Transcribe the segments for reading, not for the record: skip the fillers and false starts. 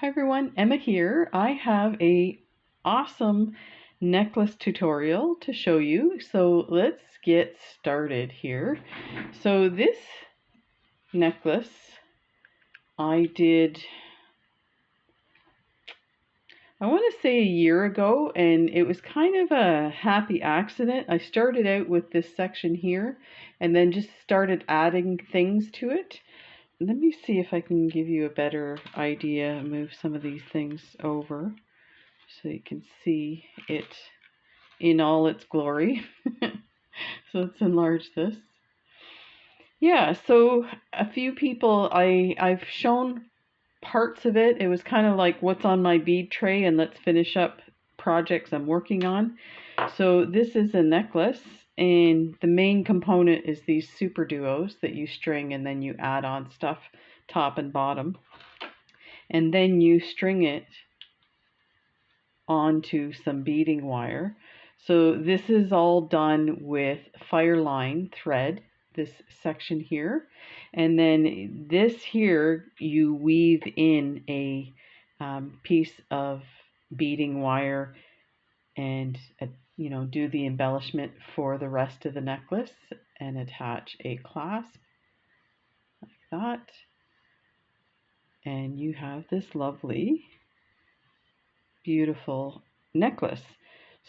Hi everyone, Emma here. I have a awesome necklace tutorial to show you. So let's get started here. So this necklace I did, I want to say a year ago, and it was kind of a happy accident. I started out with this section here and then just started adding things to it. Let me see if I can give you a better idea, move some of these things over so you can see it in all its glory. So let's enlarge this. Yeah, so a few people, I've shown parts of it. It was kind of like what's on my bead tray and let's finish up projects I'm working on. So this is a necklace, and the main component is these superduos that you string and then you add on stuff top and bottom. And then you string it onto some beading wire. So this is all done with Fireline thread, this section here. And then this here, you weave in a piece of beading wire and do the embellishment for the rest of the necklace and attach a clasp like that. And you have this lovely, beautiful necklace.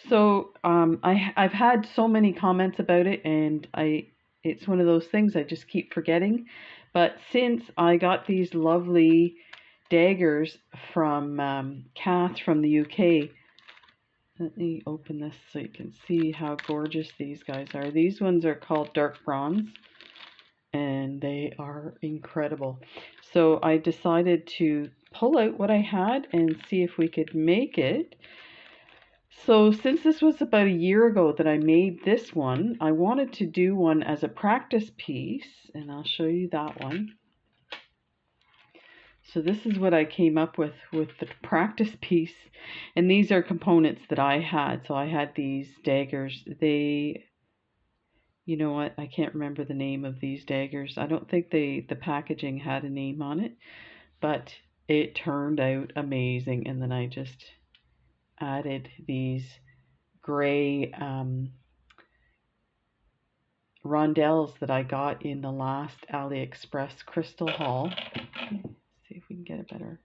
So I've had so many comments about it, and it's one of those things I just keep forgetting. But since I got these lovely daggers from Kath from the UK, let me open this so you can see how gorgeous these guys are. These ones are called dark bronze, and they are incredible. So I decided to pull out what I had and see if we could make it. So since this was about a year ago that I made this one, I wanted to do one as a practice piece, and I'll show you that one. So this is what I came up with the practice piece, and these are components that I had. So I had these daggers. You know what? I can't remember the name of these daggers. I don't think the packaging had a name on it, but it turned out amazing. And then I just added these gray rondelles that I got in the last AliExpress crystal haul. Let's see if we can get a better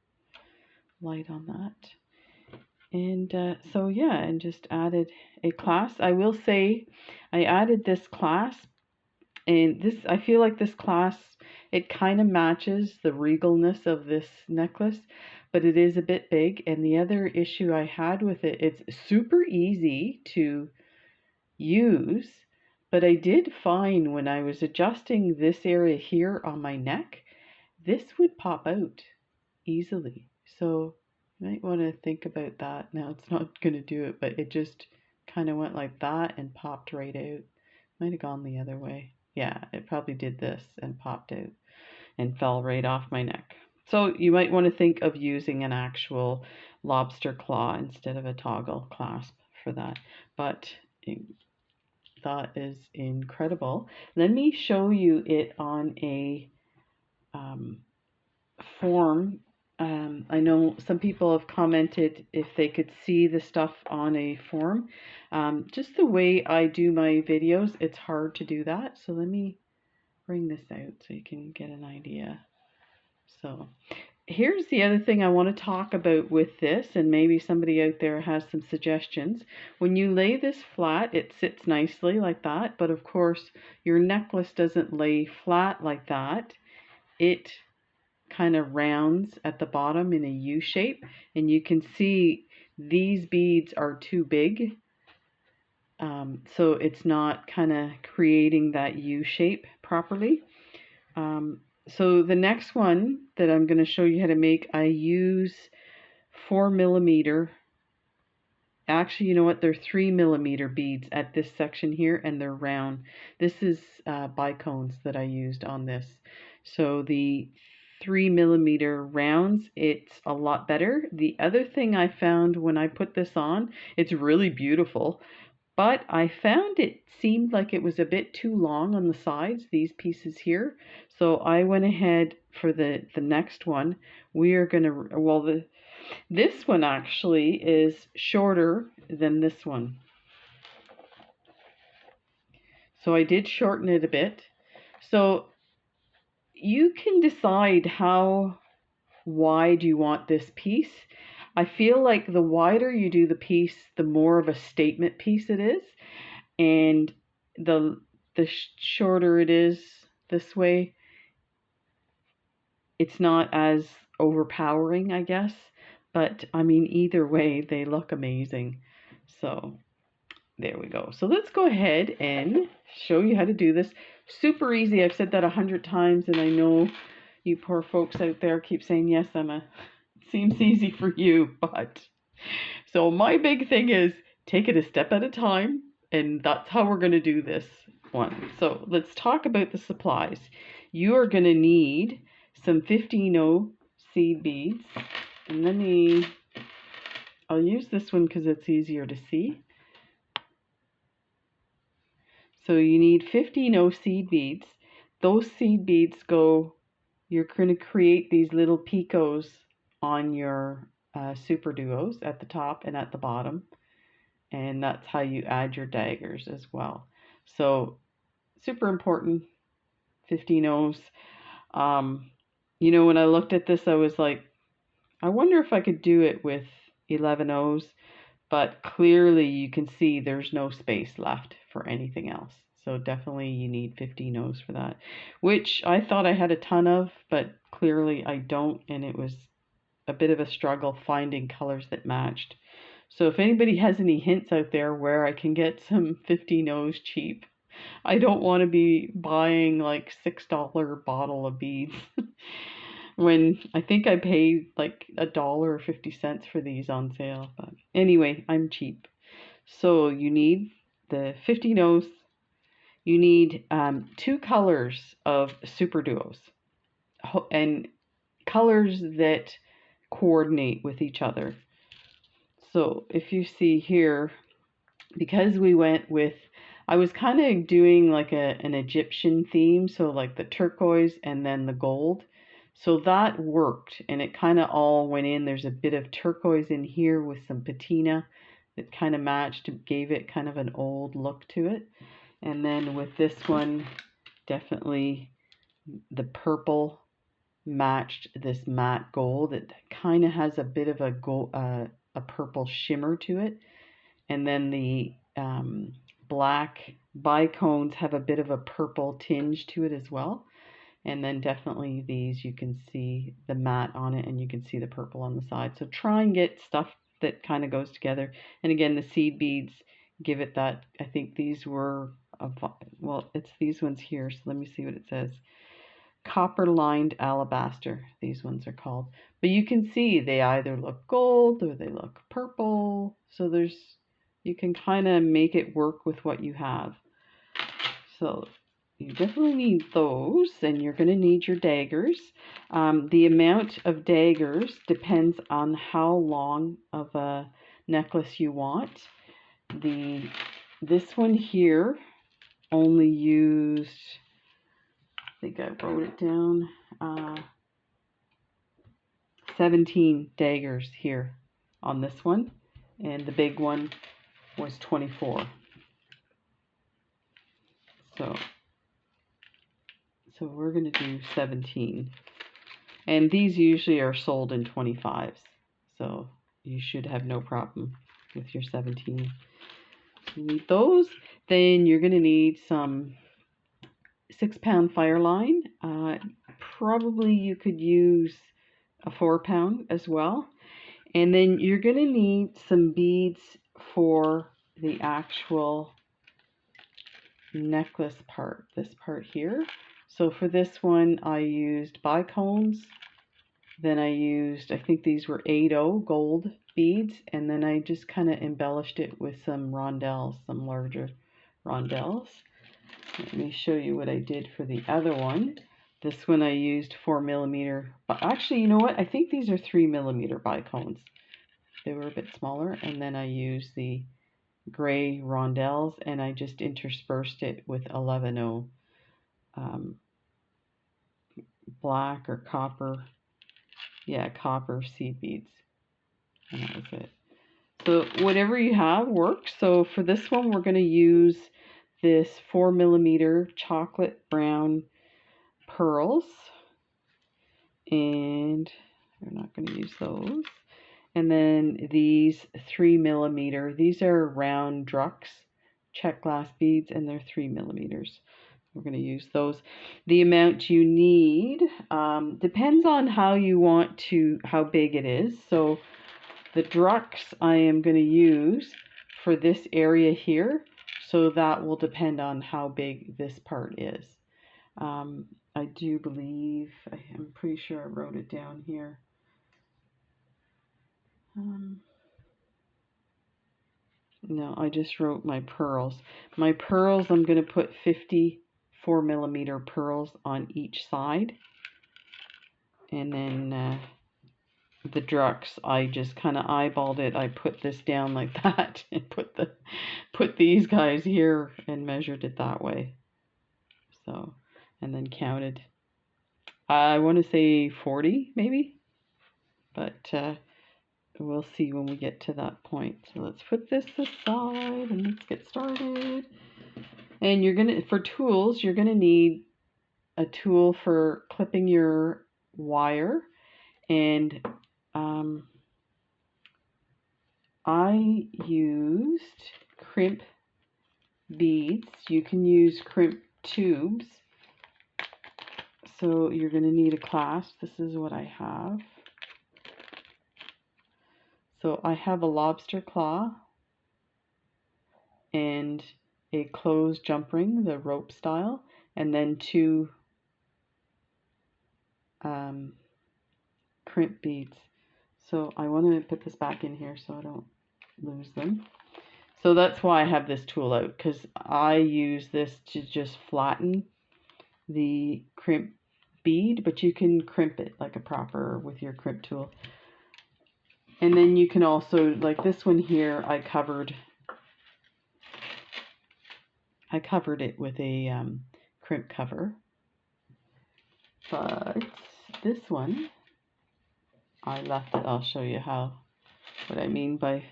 light on that. And so yeah, and just added a clasp. I will say I added this clasp, and this, I feel like this clasp, it kind of matches the regalness of this necklace, but it is a bit big. And the other issue I had with it, it's super easy to use, but I did find when I was adjusting this area here on my neck, this would pop out easily. So you might want to think about that. Now it's not going to do it, but it just kind of went like that and popped right out. Might have gone the other way. Yeah, it probably did this and popped out and fell right off my neck. So you might want to think of using an actual lobster claw instead of a toggle clasp for that. But that is incredible. Let me show you it on a form. I know some people have commented if they could see the stuff on a form. Just the way I do my videos, it's hard to do that. So let me bring this out so you can get an idea. So here's the other thing I want to talk about with this, and maybe somebody out there has some suggestions. When you lay this flat, it sits nicely like that, but of course your necklace doesn't lay flat like that. It kind of rounds at the bottom in a U shape, and you can see these beads are too big, so it's not kind of creating that U shape properly. So the next one that I'm going to show you how to make, I use 4mm. Actually, you know what? They're 3mm beads at this section here, and they're round. This is bicones that I used on this. So the 3mm rounds, it's a lot better. The other thing I found when I put this on, it's really beautiful. But I found it seemed like it was a bit too long on the sides, these pieces here. So I went ahead for the next one we are going to, well, this one actually is shorter than this one. So I did shorten it a bit. So you can decide how wide you want this piece. I feel like the wider you do the piece, the more of a statement piece it is. And the shorter it is this way, it's not as overpowering, I guess. But I mean, either way, they look amazing. So there we go. So let's go ahead and show you how to do this. Super easy. I've said that 100 times, and I know you poor folks out there keep saying, yes, Emma, it seems easy for you, but so my big thing is take it a step at a time, and that's how we're going to do this one. So let's talk about the supplies. You are going to need some 15-0 seed beads, and I'll use this one because it's easier to see. So you need 15-0 seed beads. Those seed beads you're going to create these little picos on your superduos at the top and at the bottom. And that's how you add your daggers as well. So super important, 15-0s. You know, when I looked at this, I was like, I wonder if I could do it with 11-0s. But clearly you can see there's no space left for anything else. So definitely you need 15-0s for that, which I thought I had a ton of, but clearly I don't, and it was a bit of a struggle finding colors that matched. So if anybody has any hints out there where I can get some 15-0s cheap, I don't want to be buying like $6 bottle of beads. When I think I paid like $1.50 for these on sale. But anyway, I'm cheap. So you need the 15-0s. You need 2 colors of superduos and colors that coordinate with each other. So if you see here, because we went with, I was kind of doing like an Egyptian theme, so like the turquoise and then the gold. So that worked, and it kind of all went in. There's a bit of turquoise in here with some patina that kind of matched, gave it kind of an old look to it. And then with this one, definitely the purple matched this matte gold. It kind of has a bit of a gold, a purple shimmer to it. And then the black bicones have a bit of a purple tinge to it as well. And then definitely these, you can see the matte on it and you can see the purple on the side. So try and get stuff that kind of goes together. And again, the seed beads give it that. I think these were, well, it's these ones here. So let me see what it says. Copper lined alabaster, these ones are called. But you can see they either look gold or they look purple. So you can kind of make it work with what you have. So you definitely need those, and you're going to need your daggers. The amount of daggers depends on how long of a necklace you want. This one here only used, I think I wrote it down, 17 daggers here on this one, and the big one was 24. So we're going to do 17. And these usually are sold in 25s. So you should have no problem with your 17. You need those. Then you're going to need some 6-pound Fireline. Probably you could use a 4-pound as well. And then you're going to need some beads for the actual necklace part, this part here. So for this one, I used bicones. Then I used, I think these were 8-0 gold beads. And then I just kind of embellished it with some rondelles, some larger rondelles. Let me show you what I did for the other one. This one I used 4mm. But actually, you know what? I think these are 3mm bicones. They were a bit smaller. And then I used the gray rondelles, and I just interspersed it with 11-0 black or copper Yeah, copper seed beads. And that was it. So whatever you have works. So for this one, we're going to use this 4mm chocolate brown pearls. And we're not going to use those. And then these 3mm. These are round Drux check glass beads, and they're 3mm. We're going to use those. The amount you need depends on how you want to, how big it is. So the Drux I am going to use for this area here, so that will depend on how big this part is. I do believe, I'm pretty sure I wrote it down here. No, I just wrote my pearls. My pearls, I'm going to put 54mm pearls on each side. And then the Drux, I just kind of eyeballed it. I put this down like that and put these guys here and measured it that way. So, and then counted. I want to say 40 maybe, but we'll see when we get to that point. So let's put this aside and let's get started. And you're gonna, for tools, you're gonna need a tool for clipping your wire. And I used crimp beads. You can use crimp tubes. So you're going to need a clasp. This is what I have. So I have a lobster claw and a closed jump ring, the rope style, and then two crimp beads. So I want to put this back in here so I don't lose them. So that's why I have this tool out, because I use this to just flatten the crimp bead, but you can crimp it like a proper with your crimp tool. And then you can also, like this one here, I covered it with a crimp cover. But this one, I left it. I'll show you what I mean by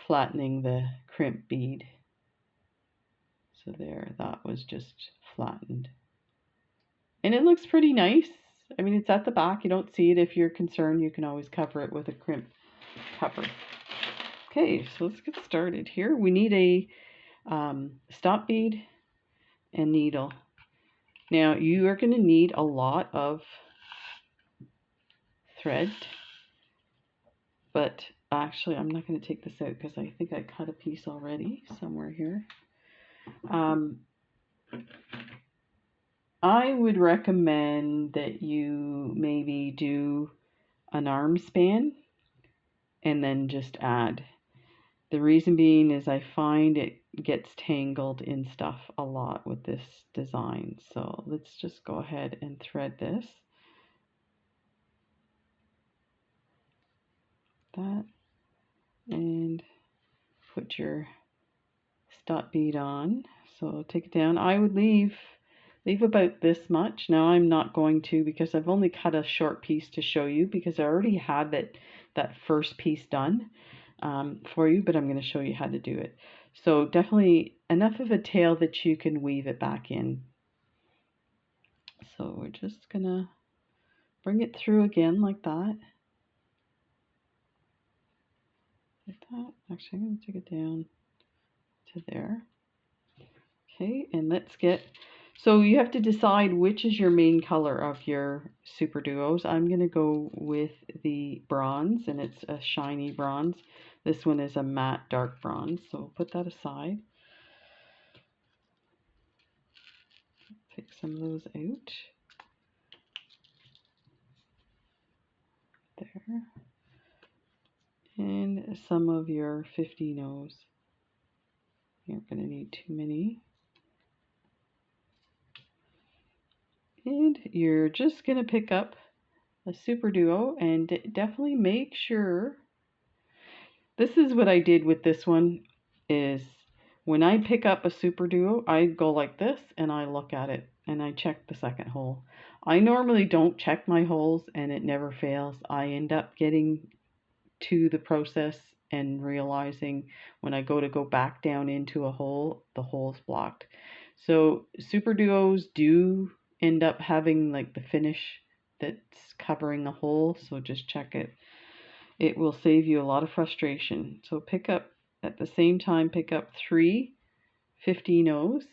flattening the crimp bead. So there, that was just flattened. And it looks pretty nice. I mean, it's at the back. You don't see it. If you're concerned, you can always cover it with a crimp cover. Okay, so let's get started here. We need a stop bead and needle. Now, you are going to need a lot of thread, but actually, I'm not going to take this out because I think I cut a piece already somewhere here. I would recommend that you maybe do an arm span and then just add. The reason being is I find it gets tangled in stuff a lot with this design. So let's just go ahead and thread this. That. And put your stop bead on. So take it down. I would leave about this much. Now I'm not going to, because I've only cut a short piece to show you, because I already had that first piece done for you, but I'm going to show you how to do it. So definitely enough of a tail that you can weave it back in. So we're just going to bring it through again like that. Like that. Actually, I'm going to take it down to there. Okay, and let's get, so you have to decide which is your main color of your super duos. I'm going to go with the bronze, and it's a shiny bronze. This one is a matte dark bronze, so we'll put that aside. Take some of those out. There. And some of your 50 nose. You're going to need too many. And you're just going to pick up a super duo and definitely make sure. This is what I did with this one, is when I pick up a super duo, I go like this and I look at it and I check the second hole. I normally don't check my holes and it never fails. I end up getting to the process and realizing when I go back down into a hole, the hole's blocked. So super duos do end up having like the finish that's covering the hole, so just check it. It will save you a lot of frustration. So pick up at the same time, pick up 3 15-0s.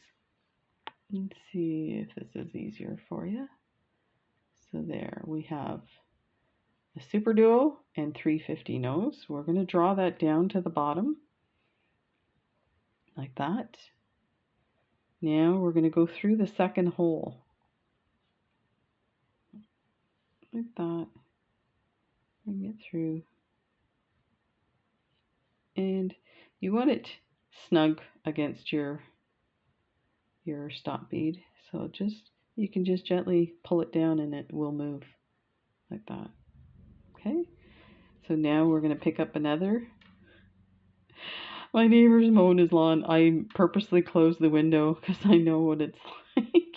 Let's see if this is easier for you. So there we have a super duo and 3 15-0s. We're going to draw that down to the bottom like that. Now we're going to go through the second hole like that. Bring it through. And you want it snug against your stop bead. So you can just gently pull it down and it will move like that. Okay. So now we're going to pick up another. My neighbor's mowing his lawn. I purposely closed the window because I know what it's like.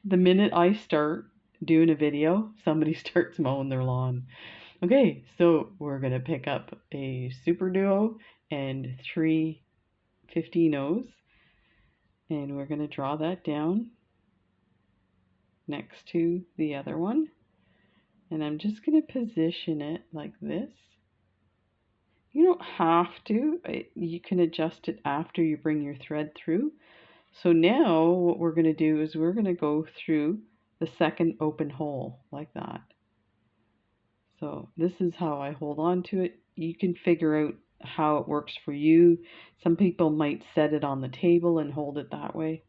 The minute I start doing a video, somebody starts mowing their lawn. Okay, so we're going to pick up a super duo and 3 15-0s. And we're going to draw that down next to the other one. And I'm just going to position it like this. You don't have to. You can adjust it after you bring your thread through. So now what we're going to do is we're going to go through the second open hole like that. So this is how I hold on to it. You can figure out how it works for you. Some people might set it on the table and hold it that way.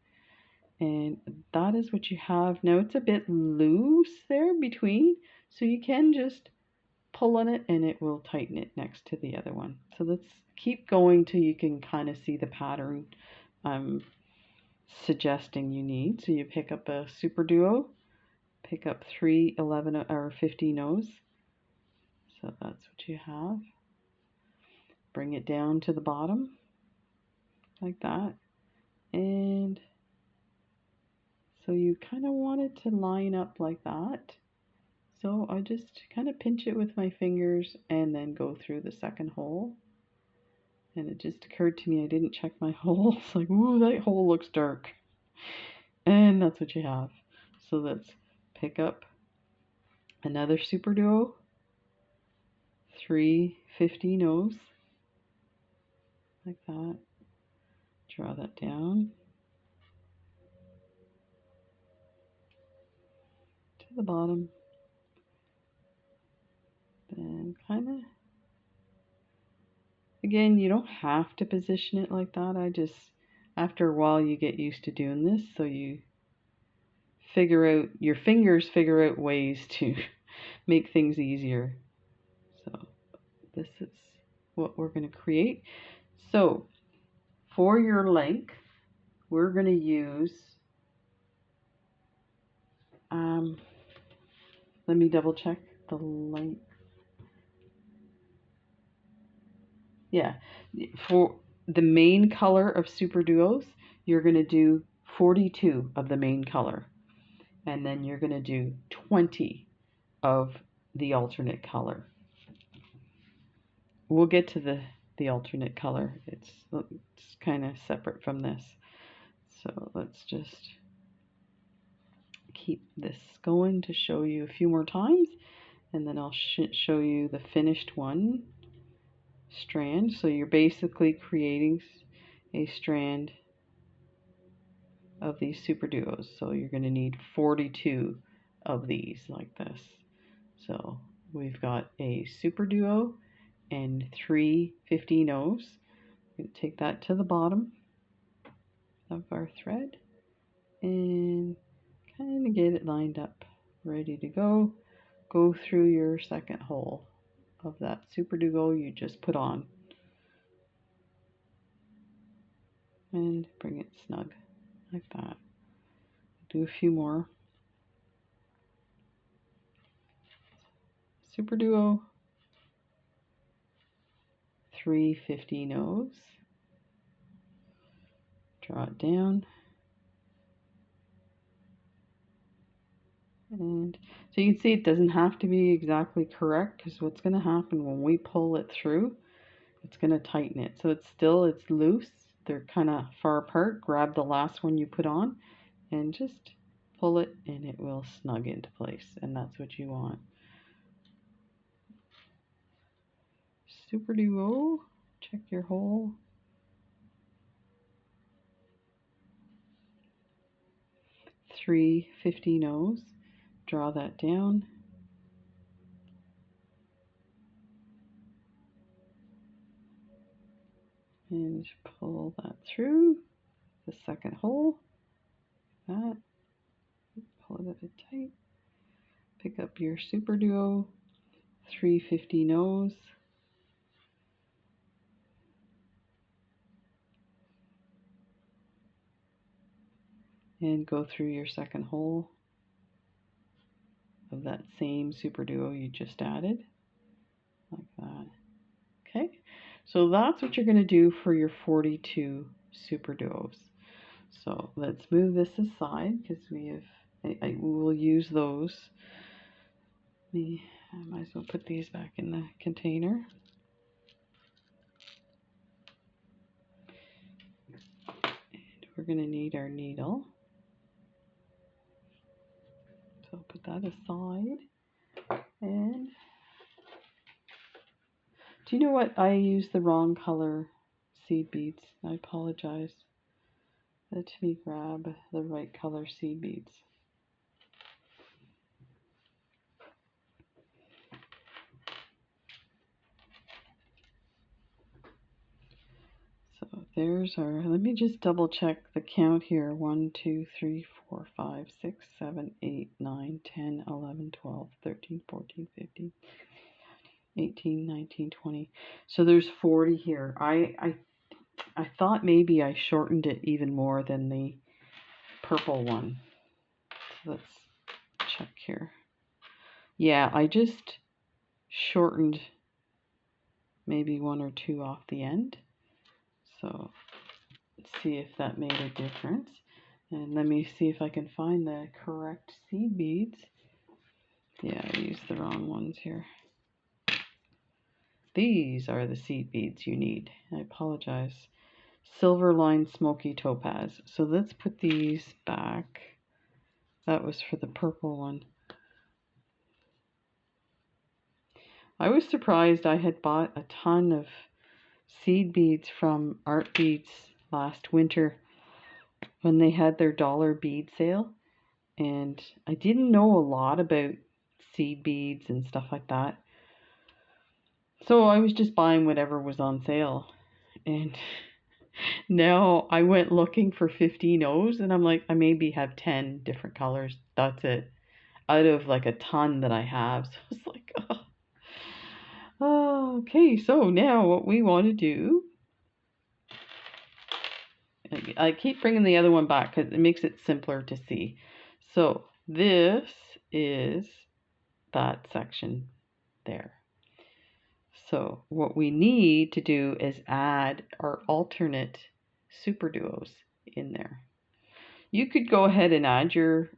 And that is what you have. Now it's a bit loose there between, so you can just pull on it and it will tighten it next to the other one. So let's keep going till you can kind of see the pattern I'm suggesting you need. So you pick up a super duo, pick up 3 11 or 15-0s. So that's what you have. Bring it down to the bottom like that. And so you kind of want it to line up like that. So I just kind of pinch it with my fingers and then go through the second hole. And it just occurred to me I didn't check my hole. It's like, ooh, that hole looks dark. And that's what you have. So let's pick up another super duo, 3 15-0s, like that. Draw that down to the bottom. Then kind of, again, you don't have to position it like that. After a while you get used to doing this, so you your fingers figure out ways to make things easier. So this is what we're going to create. So for your length, we're going to use, let me double check the length. Yeah, for the main color of super duos, you're going to do 42 of the main color. And then you're going to do 20 of the alternate color. We'll get to the alternate color. It's kind of separate from this. So let's just keep this going to show you a few more times. And then I'll show you the finished one strand. So you're basically creating a strand of these super duos. So you're going to need 42 of these like this. So we've got a super duo and 3 15-0s. We're going to take that to the bottom of our thread and kind of get it lined up, ready to go. Go through your second hole of that super duo you just put on and bring it snug like that. Do a few more. Super duo, 3 15-0s. Draw it down. And so you can see it doesn't have to be exactly correct, because what's going to happen when we pull it through, it's going to tighten it. So it's loose. They're kind of far apart. Grab the last one you put on and just pull it and it will snug into place. And that's what you want. Super duo. Check your hole. 350 nose. Draw that down. And pull that through the second hole. That. Pull it a bit tight. Pick up your super duo. 350 nose. And go through your second hole of that same super duo you just added, like that. Okay, so that's what you're going to do for your 42 super duos. So let's move this aside, because we will use those. I might as well put these back in the container. And we're going to need our needle. So I'll put that aside. And do you know what? I used the wrong color seed beads. I apologize. Let me grab the right color seed beads. So there's our, let me just double check the count here. 1, 2, 3, 4, 5, 6, 7, 8, 9, 10, 11, 12, 13, 14, 15, 18, 19, 20. So there's 40 here. I thought maybe I shortened it even more than the purple one. So let's check here. Yeah, I just shortened maybe 1 or 2 off the end. So let's see if that made a difference. And let me see if I can find the correct seed beads. Yeah, I used the wrong ones here. These are the seed beads you need. I apologize. Silverline Smoky Topaz. So let's put these back. That was for the purple one. I was surprised. I had bought a ton of seed beads from Art Beads last winter when they had their dollar bead sale, and I didn't know a lot about seed beads and stuff like that, so I was just buying whatever was on sale. And now I went looking for 15 O's, and I'm like, I maybe have 10 different colors. That's it, out of like a ton that I have. So it's like, oh, okay, so now what we want to do, I keep bringing the other one back because it makes it simpler to see. So this is that section there. So what we need to do is add our alternate superduos in there. You could go ahead and add your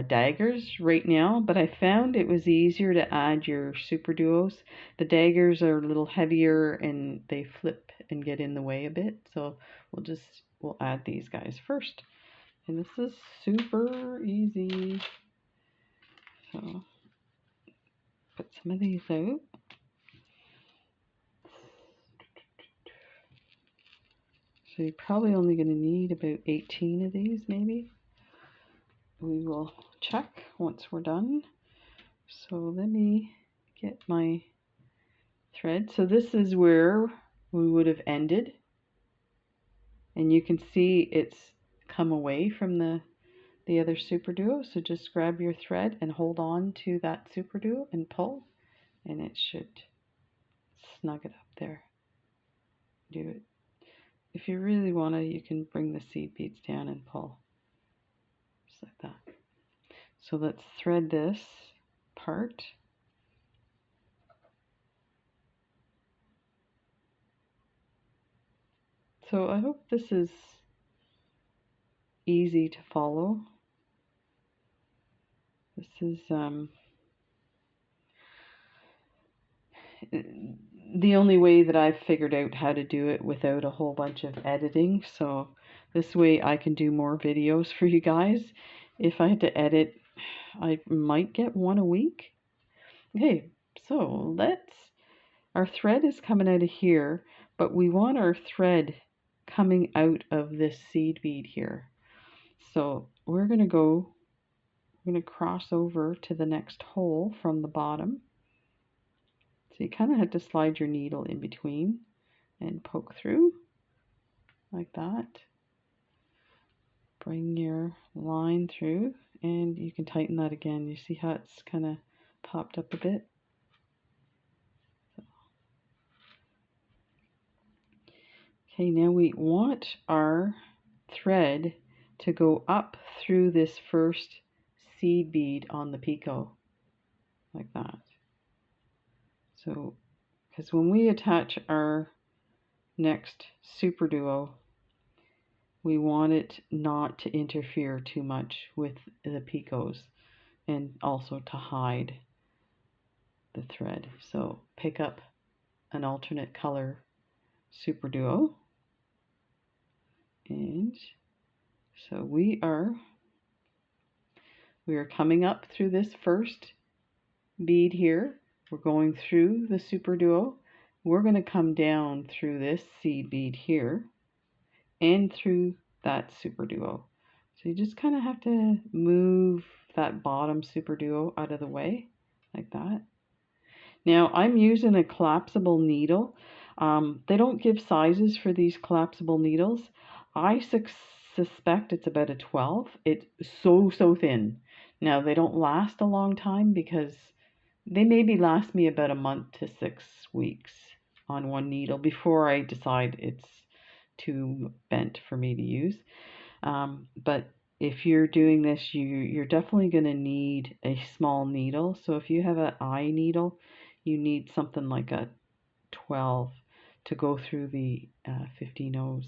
daggers right now, but I found it was easier to add your superduos. The daggers are a little heavier and they flip and get in the way a bit, so we'll add these guys first. And this is super easy. So put some of these out. So you're probably only going to need about 18 of these, maybe. We will check once we're done. So let me get my thread. So this is where we would have ended. And you can see it's come away from the other superduo. So just grab your thread and hold on to that superduo and pull. And it should snug it up there. Do it. If you really want to, you can bring the seed beads down and pull. Just like that. So let's thread this part. So I hope this is easy to follow. This is the only way that I've figured out how to do it without a whole bunch of editing. So this way I can do more videos for you guys. If I had to edit, I might get one a week. Okay, so our thread is coming out of here, but we want our thread coming out of this seed bead here. So we're going to cross over to the next hole from the bottom. So you kind of have to slide your needle in between and poke through like that. Bring your line through, and you can tighten that again. You see how it's kind of popped up a bit? Okay, now we want our thread to go up through this first seed bead on the picot, like that. So, because when we attach our next superduo, we want it not to interfere too much with the picots and also to hide the thread. So pick up an alternate color superduo, and so we are coming up through this first bead here. We're going through the superduo. We're going to come down through this seed bead here and through that superduo. So you just kind of have to move that bottom superduo out of the way like that. Now I'm using a collapsible needle. They don't give sizes for these collapsible needles. I suspect it's about a 12. It's so thin. Now they don't last a long time because they maybe last me about a month to 6 weeks on one needle before I decide it's too bent for me to use. But if you're doing this, you're definitely going to need a small needle. So if you have an eye needle, you need something like a 12 to go through the 15 O's.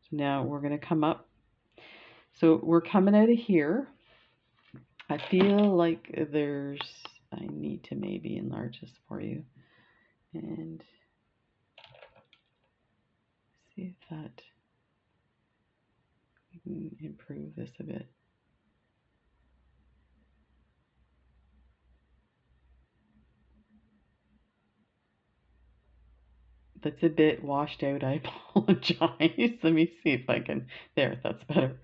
So now we're going to come up. So we're coming out of here. I feel like I need to maybe enlarge this for you and see if that, we can improve this a bit. That's a bit washed out. I apologize. Let me see if I can. There, that's better.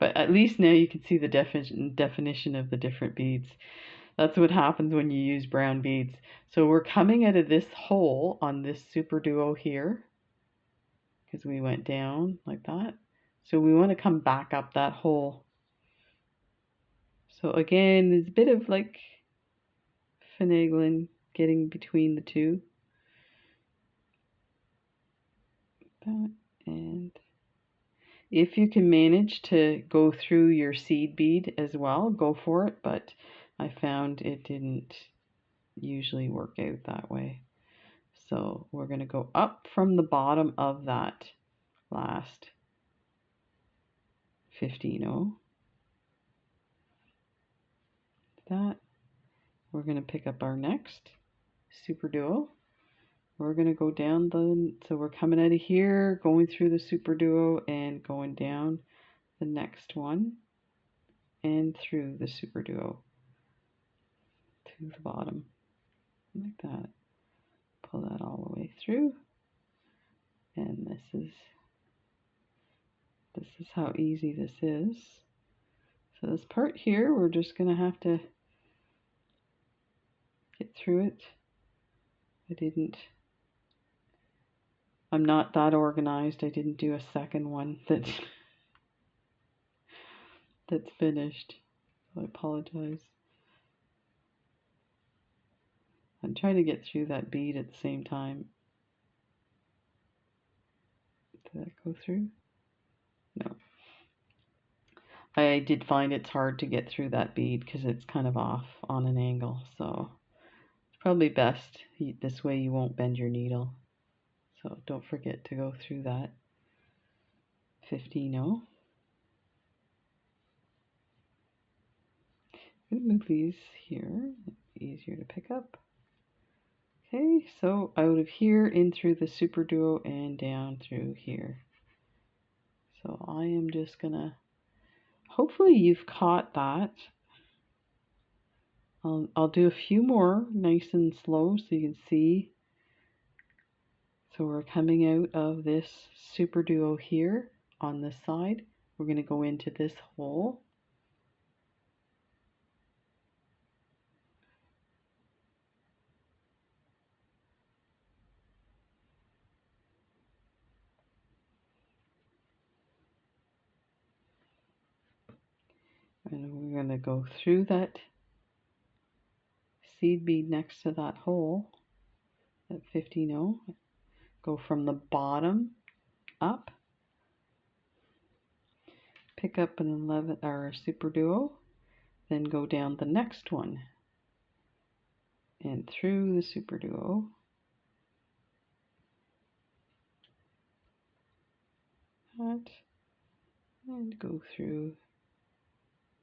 But at least now you can see the definition of the different beads. That's what happens when you use brown beads. So we're coming out of this hole on this superduo here because we went down like that. So we want to come back up that hole. So again, there's a bit of like finagling getting between the two. That, and if you can manage to go through your seed bead as well, go for it, but I found it didn't usually work out that way. So we're going to go up from the bottom of that last 15-0. That. We're going to pick up our next superduo. We're going to go down so we're coming out of here, going through the superduo and going down the next one and through the superduo to the bottom like that. Pull that all the way through, and this is how easy this is. So this part here, we're just going to have to get through it. I'm not that organized. I didn't do a second one that's finished. So I apologize. I'm trying to get through that bead at the same time. Did that go through? No. I did find it's hard to get through that bead because it's kind of off on an angle. So it's probably best this way you won't bend your needle. So don't forget to go through that 15-0. I'm going to move these here. Easier to pick up. Okay, so out of here, in through the super duo and down through here. So I am just going to, hopefully you've caught that. I'll do a few more nice and slow so you can see. So we're coming out of this super duo here on this side. We're going to go into this hole. And we're going to go through that seed bead next to that hole, that 15-0. Go from the bottom up, pick up an 11 or a super duo, then go down the next one and through the super duo. That, and go through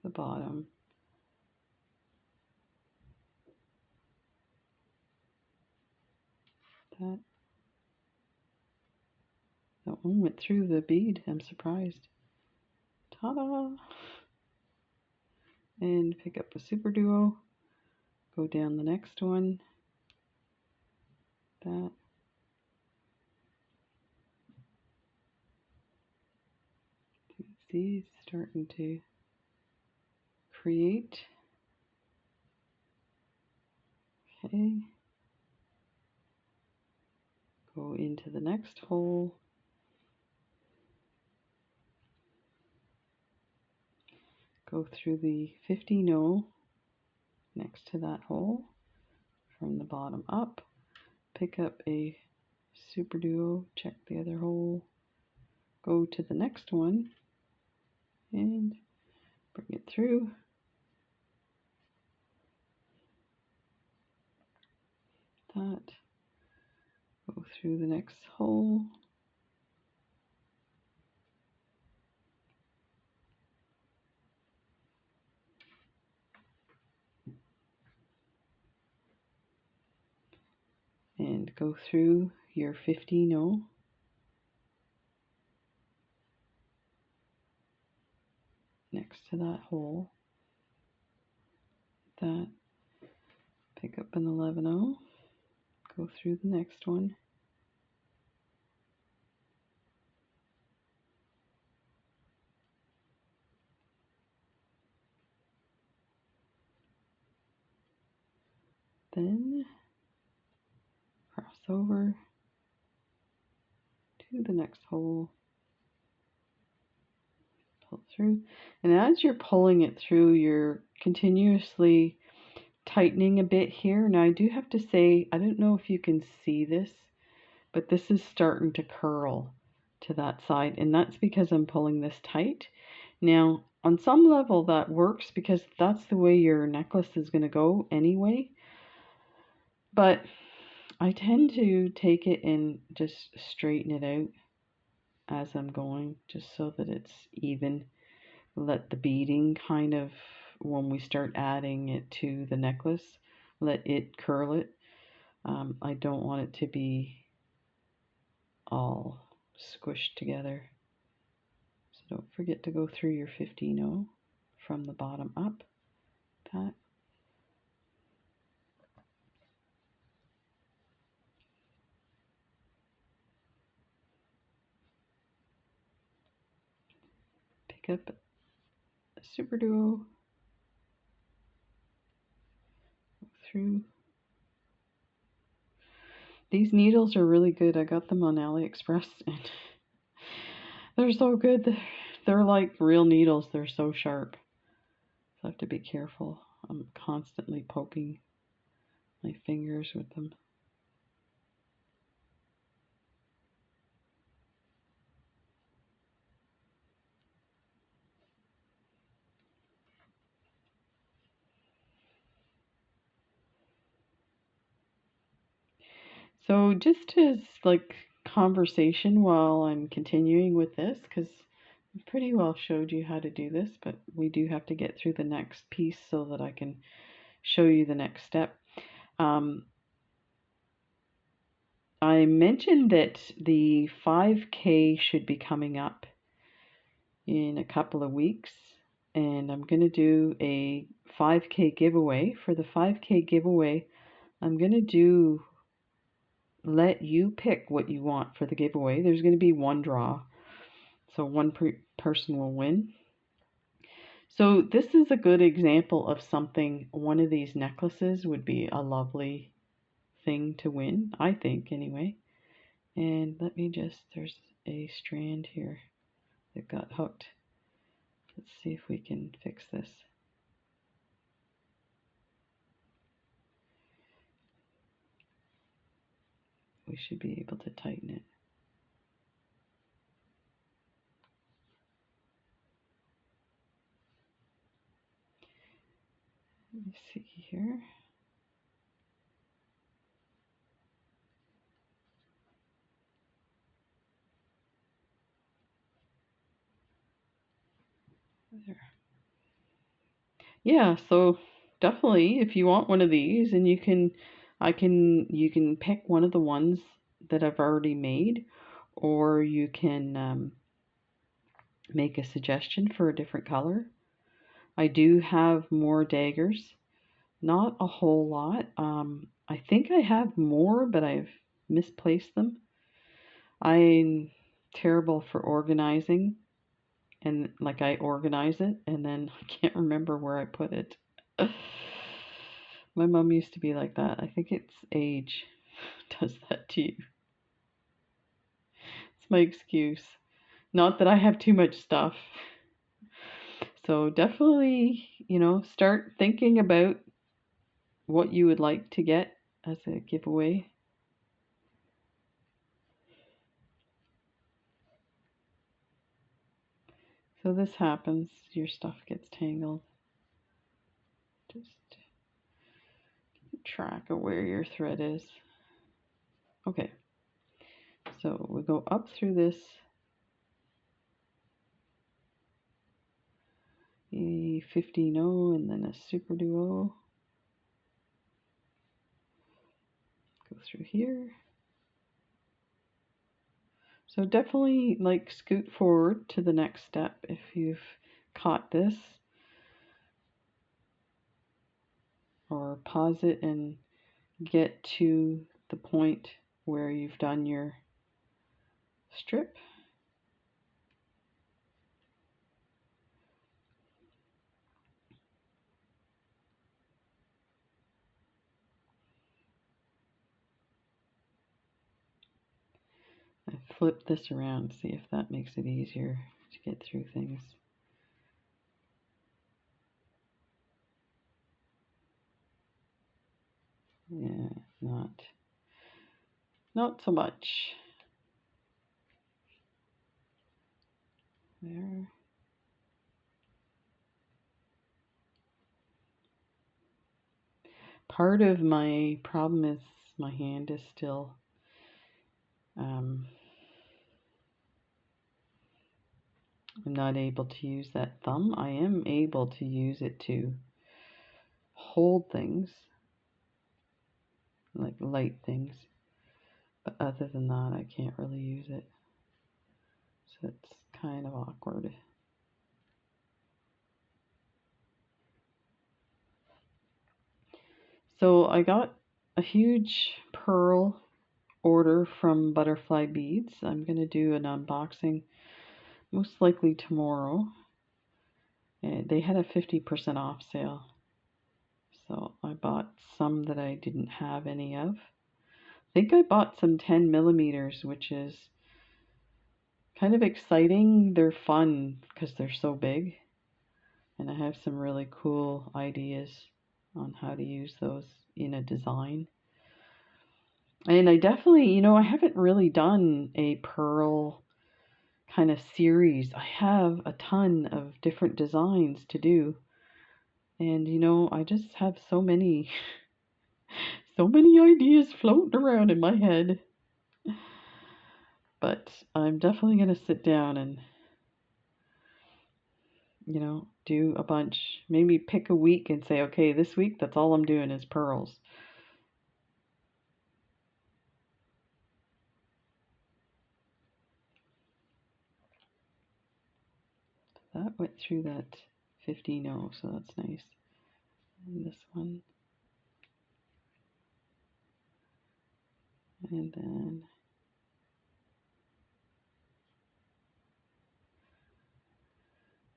the bottom. That one went through the bead. I'm surprised. Ta-da! And pick up a super duo. Go down the next one. That. See, it's starting to create. Okay. Go into the next hole. Go through the 15-0 next to that hole from the bottom up. Pick up a super duo, check the other hole, go to the next one and bring it through. That. Go through the next hole. And go through your 15-0. Next to that hole. That. Pick up an 11-0. Go through the next one. Then cross over to the next hole. Pull through, and as you're pulling it through, you're continuously tightening a bit here. Now I do have to say, I don't know if you can see this, but this is starting to curl to that side, and that's because I'm pulling this tight. Now on some level that works because that's the way your necklace is going to go anyway, but I tend to take it and just straighten it out as I'm going, just so that it's even. Let the beading kind of, when we start adding it to the necklace, let it curl it. I don't want it to be all squished together. So don't forget to go through your 15-0 from the bottom up. That. Pick up a super duo. Go through. These needles are really good. I got them on AliExpress and they're so good. They're like real needles. They're so sharp. So I have to be careful. I'm constantly poking my fingers with them. So just as like conversation while I'm continuing with this, because pretty well showed you how to do this, but we do have to get through the next piece so that I can show you the next step. I mentioned that the 5K should be coming up in a couple of weeks, and I'm going to do a 5K giveaway. For the 5K giveaway, I'm going to let you pick what you want for the giveaway. There's going to be one draw, so one person will win. So this is a good example of something. One of these necklaces would be a lovely thing to win, I think, anyway. And let me just, there's a strand here that got hooked. Let's see if we can fix this. We should be able to tighten it. Let me see here. There. Yeah, so definitely if you want one of these, and you can pick one of the ones that I've already made, or you can make a suggestion for a different color. I do have more daggers, not a whole lot. I think I have more, but I've misplaced them. I'm terrible for organizing, and like I organize it and then I can't remember where I put it. My mom used to be like that. I think it's age does that to you. It's my excuse. Not that I have too much stuff. So definitely, start thinking about what you would like to get as a giveaway. So this happens, your stuff gets tangled. Just keep track of where your thread is. Okay, so we go up through this a 15-0 and then a superduo. Go through here. So definitely like scoot forward to the next step if you've caught this, or pause it and get to the point where you've done your strip. I flip this around, see if that makes it easier to get through things. Yeah, not so much. There. Part of my problem is my hand is still I'm not able to use that thumb. I am able to use it to hold things, like light things, but other than that I can't really use it. So it's kind of awkward. So I got a huge pearl order from Butterfly Beads. I'm going to do an unboxing most likely tomorrow. They had a 50% off sale. So I bought some that I didn't have any of. I think I bought some 10 millimeters, which is kind of exciting. They're fun because they're so big. And I have some really cool ideas on how to use those in a design. And I definitely, I haven't really done a pearl kind of series. I have a ton of different designs to do. And, I just have so many, so many ideas floating around in my head. But I'm definitely going to sit down and do a bunch. Maybe pick a week and say, okay, this week, that's all I'm doing is pearls. That went through that 15-0, so that's nice. And this one. And then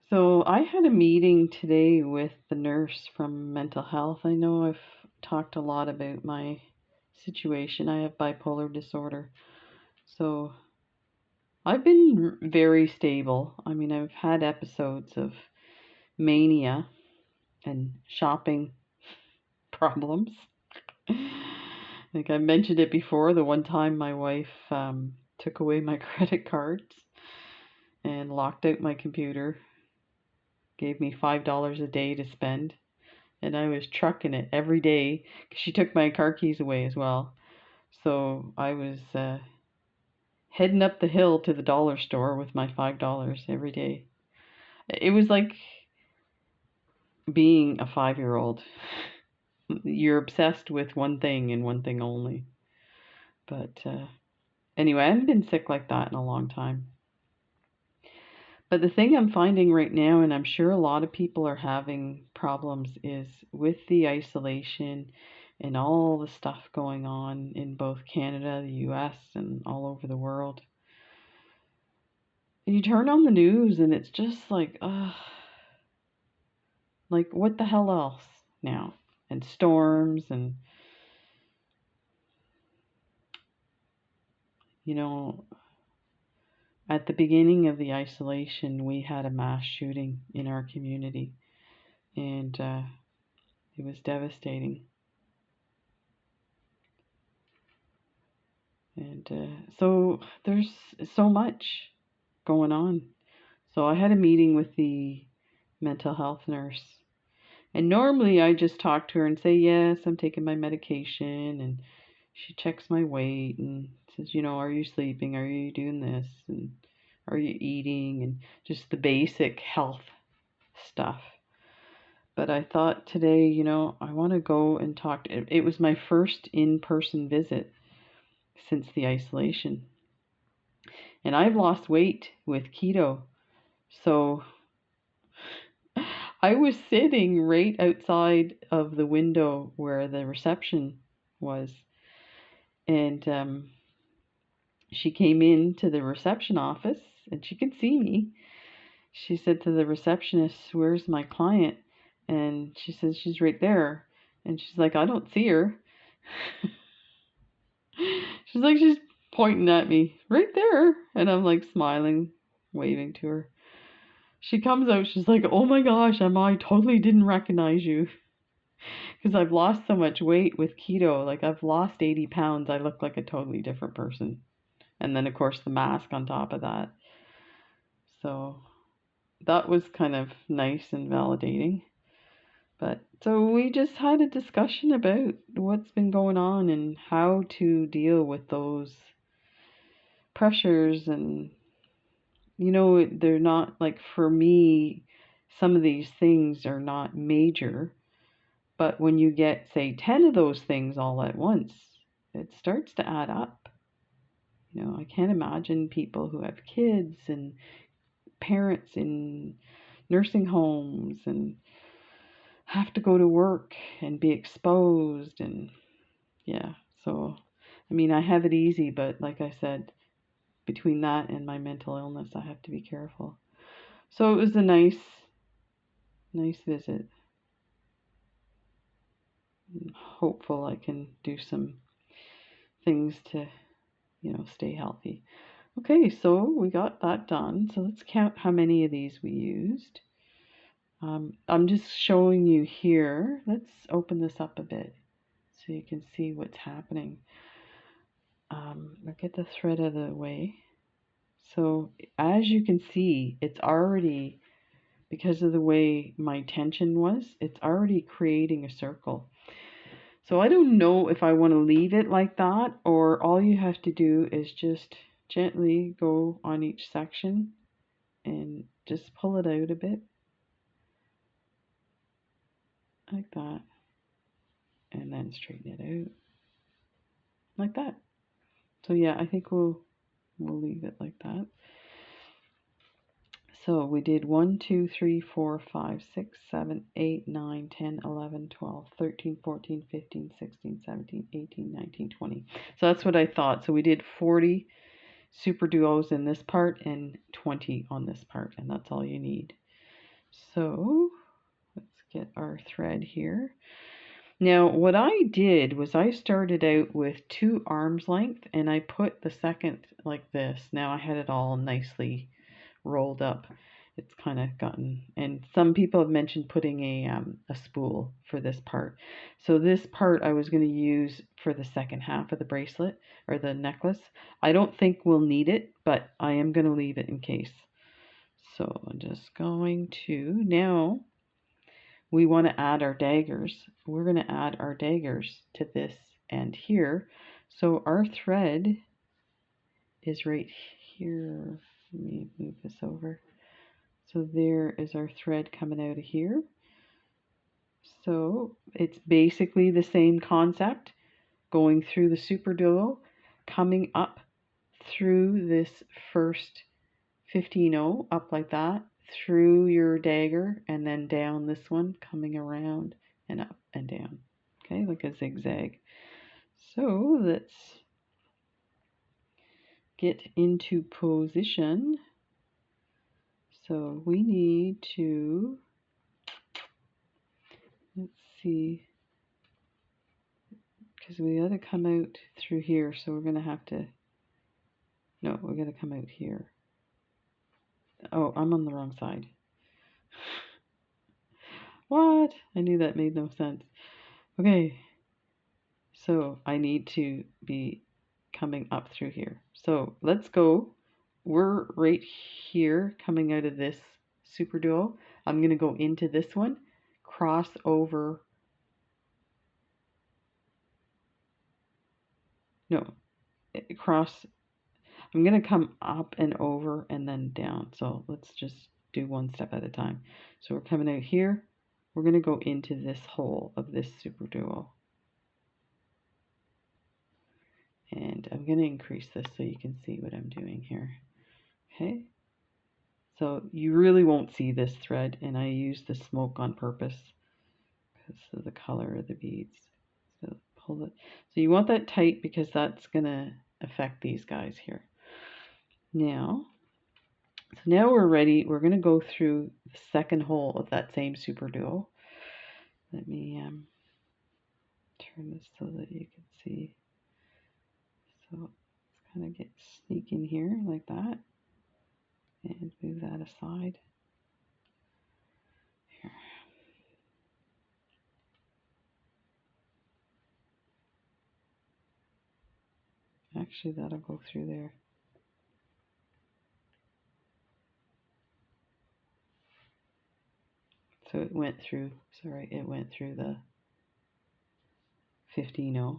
so I had a meeting today with the nurse from mental health. I know I've talked a lot about my situation. I have bipolar disorder. So I've been very stable. I mean, I've had episodes of mania and shopping problems. I think I mentioned it before. The one time my wife took away my credit cards and locked out my computer, gave me $5 a day to spend, and I was trucking it every day because she took my car keys away as well. So I was heading up the hill to the dollar store with my $5 every day. It was like being a 5-year-old. You're obsessed with one thing and one thing only. But anyway, I haven't been sick like that in a long time. But the thing I'm finding right now, and I'm sure a lot of people are having problems, is with the isolation and all the stuff going on in both Canada, the US, and all over the world. And you turn on the news and it's just like, what the hell else now? And storms and, at the beginning of the isolation, we had a mass shooting in our community, and it was devastating. And so there's so much going on. So I had a meeting with the mental health nurse. And normally I just talk to her and say, yes, I'm taking my medication. And she checks my weight and says, are you sleeping? Are you doing this? And are you eating? And just the basic health stuff. But I thought today, I want to go and talk. It was my first in-person visit since the isolation. And I've lost weight with keto. So I was sitting right outside of the window where the reception was. And she came into the reception office and she could see me. She said to the receptionist, where's my client? And she says, she's right there. And she's like, I don't see her. She's pointing at me right there. And I'm like smiling, waving to her. She comes out, she's like, oh my gosh, I totally didn't recognize you. Because I've lost so much weight with keto. Like, I've lost 80 pounds. I look like a totally different person. And then, of course, the mask on top of that. So that was kind of nice and validating. But so we just had a discussion about what's been going on and how to deal with those pressures. And, they're not, like, for me, some of these things are not major. But when you get, say, 10 of those things all at once, it starts to add up. I can't imagine people who have kids and parents in nursing homes and have to go to work and be exposed. And yeah, so, I mean, I have it easy, but like I said, between that and my mental illness, I have to be careful. So it was a nice visit. I'm hopeful I can do some things to, stay healthy. Okay, so we got that done. So let's count how many of these we used. I'm just showing you here. Let's open this up a bit so you can see what's happening. I'll get the thread out of the way. So as you can see, it's already, because of the way my tension was, it's already creating a circle. So I don't know if I want to leave it like that, or all you have to do is just gently go on each section and just pull it out a bit. like that, and then straighten it out like that. So yeah, I think we'll leave it like that. So we did 1, 2, 3, 4, 5, 6, 7, 8, 9, 10, 11, 12, 13, 14, 15, 16, 17, 18, 19, 20. So that's what I thought. So we did 40 super duos in this part and 20 on this part, and that's all you need. So let's get our thread here. Now what I did was I started out with 2 arms length and I put the second like this. Now I had it all nicely rolled up. It's kind of gotten, and some people have mentioned putting a spool for this part. So this part I was going to use for the second half of the bracelet or the necklace. I don't think we'll need it, but I am going to leave it in case. So I'm just going to, now we want to add our daggers. We're going to add our daggers to this end here. So our thread is right here. Let me move this over. So there is our thread coming out of here. So it's basically the same concept, going through the superduo, coming up through this first 15-0, up like that, through your dagger, and then down this one, coming around and up and down. Okay, like a zigzag. So let's get into position. So we need to, let's see, because we got to come out through here, so we're going to have to, no, we're going to come out here. Oh, I'm on the wrong side. What? I knew that made no sense. Okay, so I need to be coming up through here. So let's go. We're right here coming out of this super duo. I'm going to go into this one, cross over. No, cross. I'm going to come up and over and then down. So let's just do one step at a time. So we're coming out here. We're going to go into this hole of this super duo. And I'm going to increase this so you can see what I'm doing here. Okay. So you really won't see this thread, and I use the smoke on purpose because of the color of the beads. So pull it. So you want that tight because that's going to affect these guys here. Now, so now we're ready. We're going to go through the second hole of that same super duo. Let me turn this so that you can see. So let's kind of get sneak in here like that and move that aside. Here. Actually, that'll go through there. So it went through, sorry, it went through the 15-0.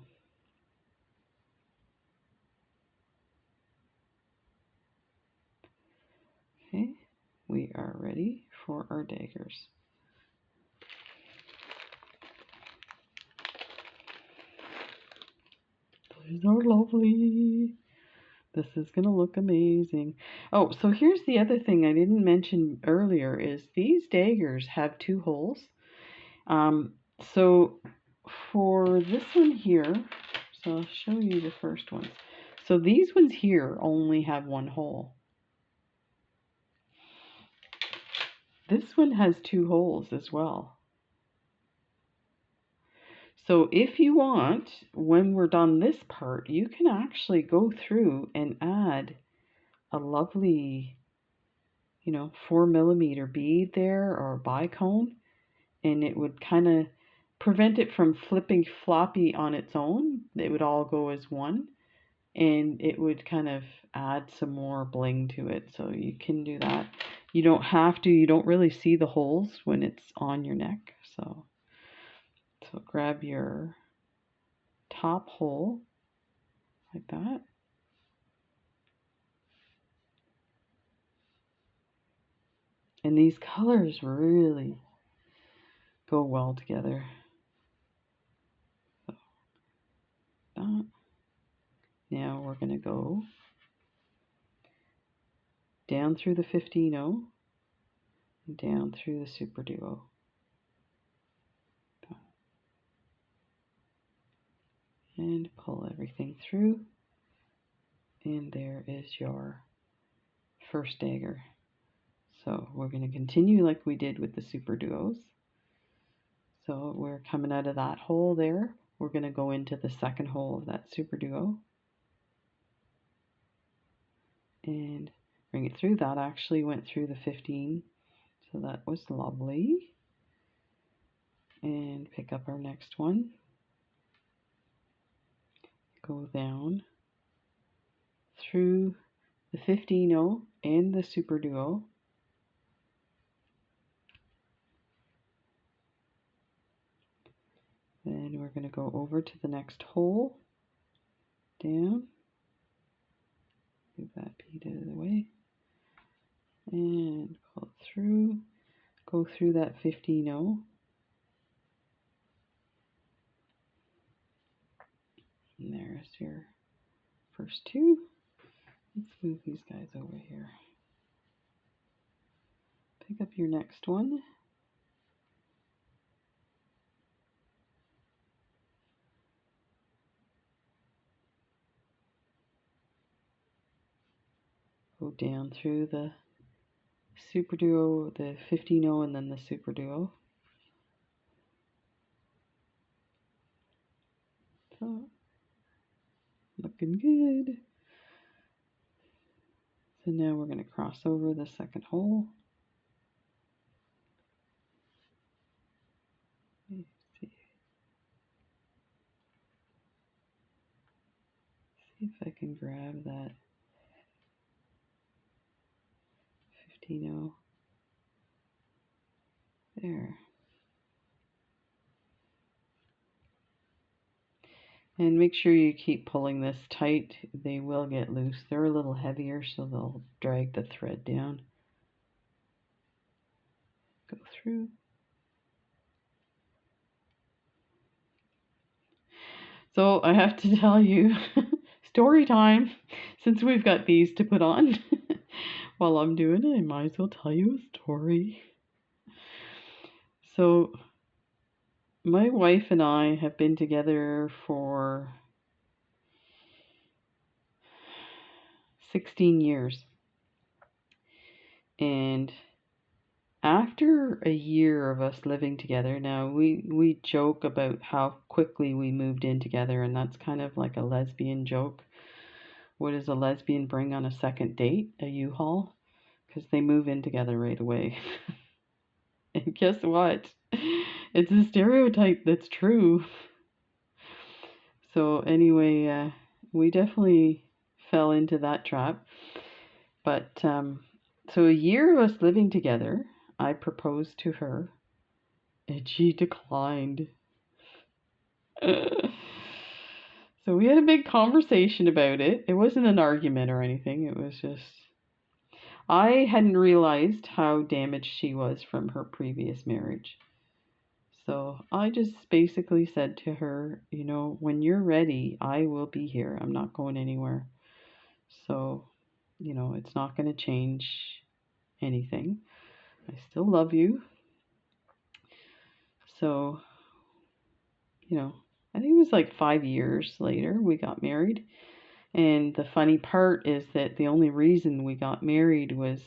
Okay, we are ready for our daggers. These are lovely. This is going to look amazing. Oh, so here's the other thing I didn't mention earlier is these daggers have 2 holes. So for this one here, so I'll show you the first one. So these ones here only have 1 hole. This one has 2 holes as well. So if you want, when we're done this part, you can actually go through and add a lovely, 4mm bead there or bicone, and it would kind of prevent it from flipping floppy on its own. It would all go as one, and it would kind of add some more bling to it. So you can do that. You don't have to, you don't really see the holes when it's on your neck. So grab your top hole like that. And these colors really go well together. So that. Now we're going to go down through the 15-0 and down through the superduo. And pull everything through. And there is your first dagger. So we're going to continue like we did with the superduos. So we're coming out of that hole there. We're going to go into the second hole of that superduo. And bring it through. That actually went through the 15. So that was lovely. And pick up our next one. Go down through the 15-0 and the superduo. Then we're going to go over to the next hole, down, move that bead out of the way, and pull it through, go through that 15-0. And there's your first two. Let's move these guys over here. Pick up your next one. Go down through the superduo, the 15-0, and then the superduo. So, looking good. So now we're going to cross over the second hole. Let's see if I can grab that 15-0 there. And make sure you keep pulling this tight. They will get loose. They're a little heavier, so they'll drag the thread down. Go through. So I have to tell you, story time, since we've got these to put on. While I'm doing it, I might as well tell you a story. So my wife and I have been together for 16 years. And after a year of us living together, now we joke about how quickly we moved in together, and that's kind of like a lesbian joke. What does a lesbian bring on a second date? A U-Haul? Because they move in together right away. And guess what? It's a stereotype that's true. So anyway, we definitely fell into that trap. But so a year of us living together, I proposed to her, and she declined. So we had a big conversation about it. It wasn't an argument or anything. It was just, I hadn't realized how damaged she was from her previous marriage. So I just basically said to her, you know, when you're ready, I will be here. I'm not going anywhere. So, you know, it's not going to change anything. I still love you. So, you know, I think it was like 5 years later we got married. And the funny part is that the only reason we got married was,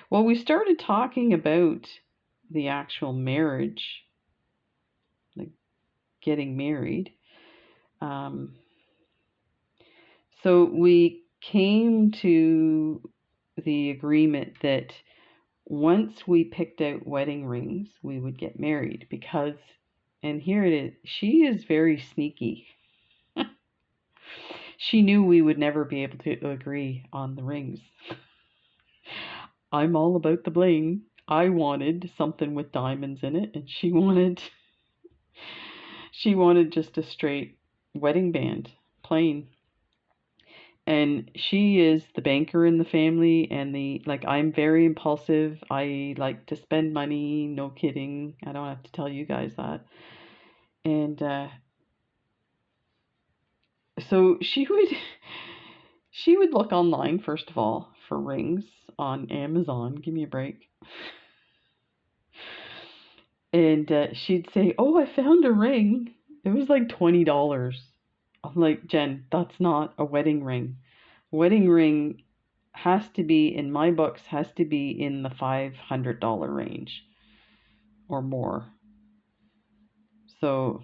well, we started talking about the actual marriage, like getting married. So we came to the agreement that once we picked out wedding rings, we would get married because, and here it is, she is very sneaky. She knew we would never be able to agree on the rings. I'm all about the bling. I wanted something with diamonds in it, and she wanted just a straight wedding band, plain. And she is the banker in the family, and I'm very impulsive. I like to spend money, no kidding. I don't have to tell you guys that. And so she would look online first of all for rings on Amazon. Give me a break. And she'd say, "Oh, I found a ring. It was like $20." I'm like, "Jen, that's not a wedding ring. Wedding ring has to be, in my books, has to be in the $500 range or more." So,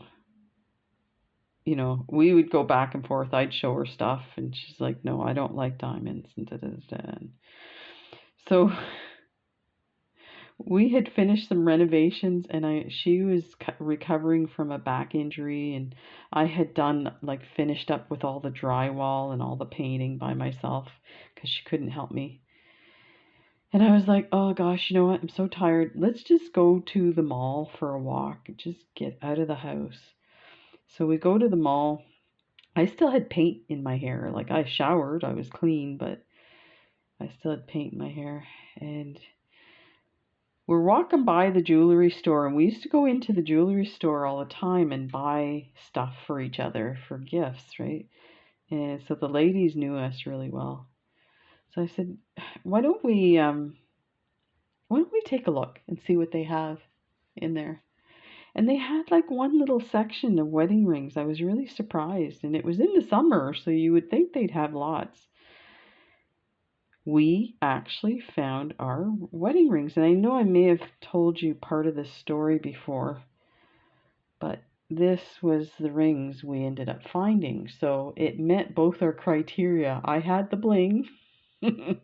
we would go back and forth. I'd show her stuff, and she's like, "No, I don't like diamonds." And da da da. So we had finished some renovations, and she was recovering from a back injury, and I had done finished up with all the drywall and all the painting by myself because she couldn't help me. And I was like, "Oh gosh, you know what? I'm so tired. Let's just go to the mall for a walk. Just get out of the house." So we go to the mall. I still had paint in my hair. Like, I showered, I was clean, but I still had paint in my hair. And we're walking by the jewelry store, and we used to go into the jewelry store all the time and buy stuff for each other for gifts, right? And so the ladies knew us really well. So I said, why don't we take a look and see what they have in there?" And they had like one little section of wedding rings. I was really surprised, and it was in the summer, so you would think they'd have lots. We actually found our wedding rings. And I know I may have told you part of this story before, but this was the rings we ended up finding. So it met both our criteria. I had the bling, the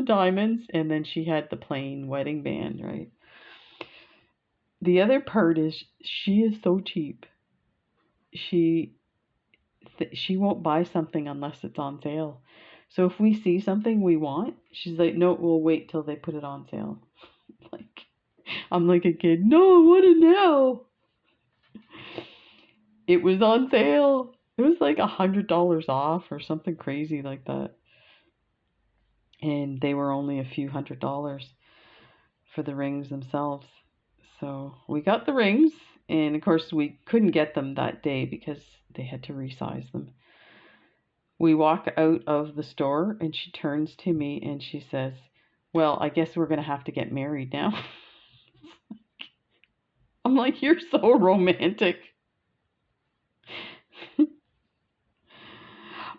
diamonds, and then she had the plain wedding band, right? The other part is she is so cheap. She won't buy something unless it's on sale. So if we see something we want, she's like, "No, we'll wait till they put it on sale." Like, I'm like a kid. "No, I want it now." It was on sale. It was like $100 off or something crazy like that. And they were only a few $100s for the rings themselves. So we got the rings, and of course we couldn't get them that day because they had to resize them. We walk out of the store, and she turns to me and she says, "Well, I guess we're going to have to get married now." I'm like, "You're so romantic."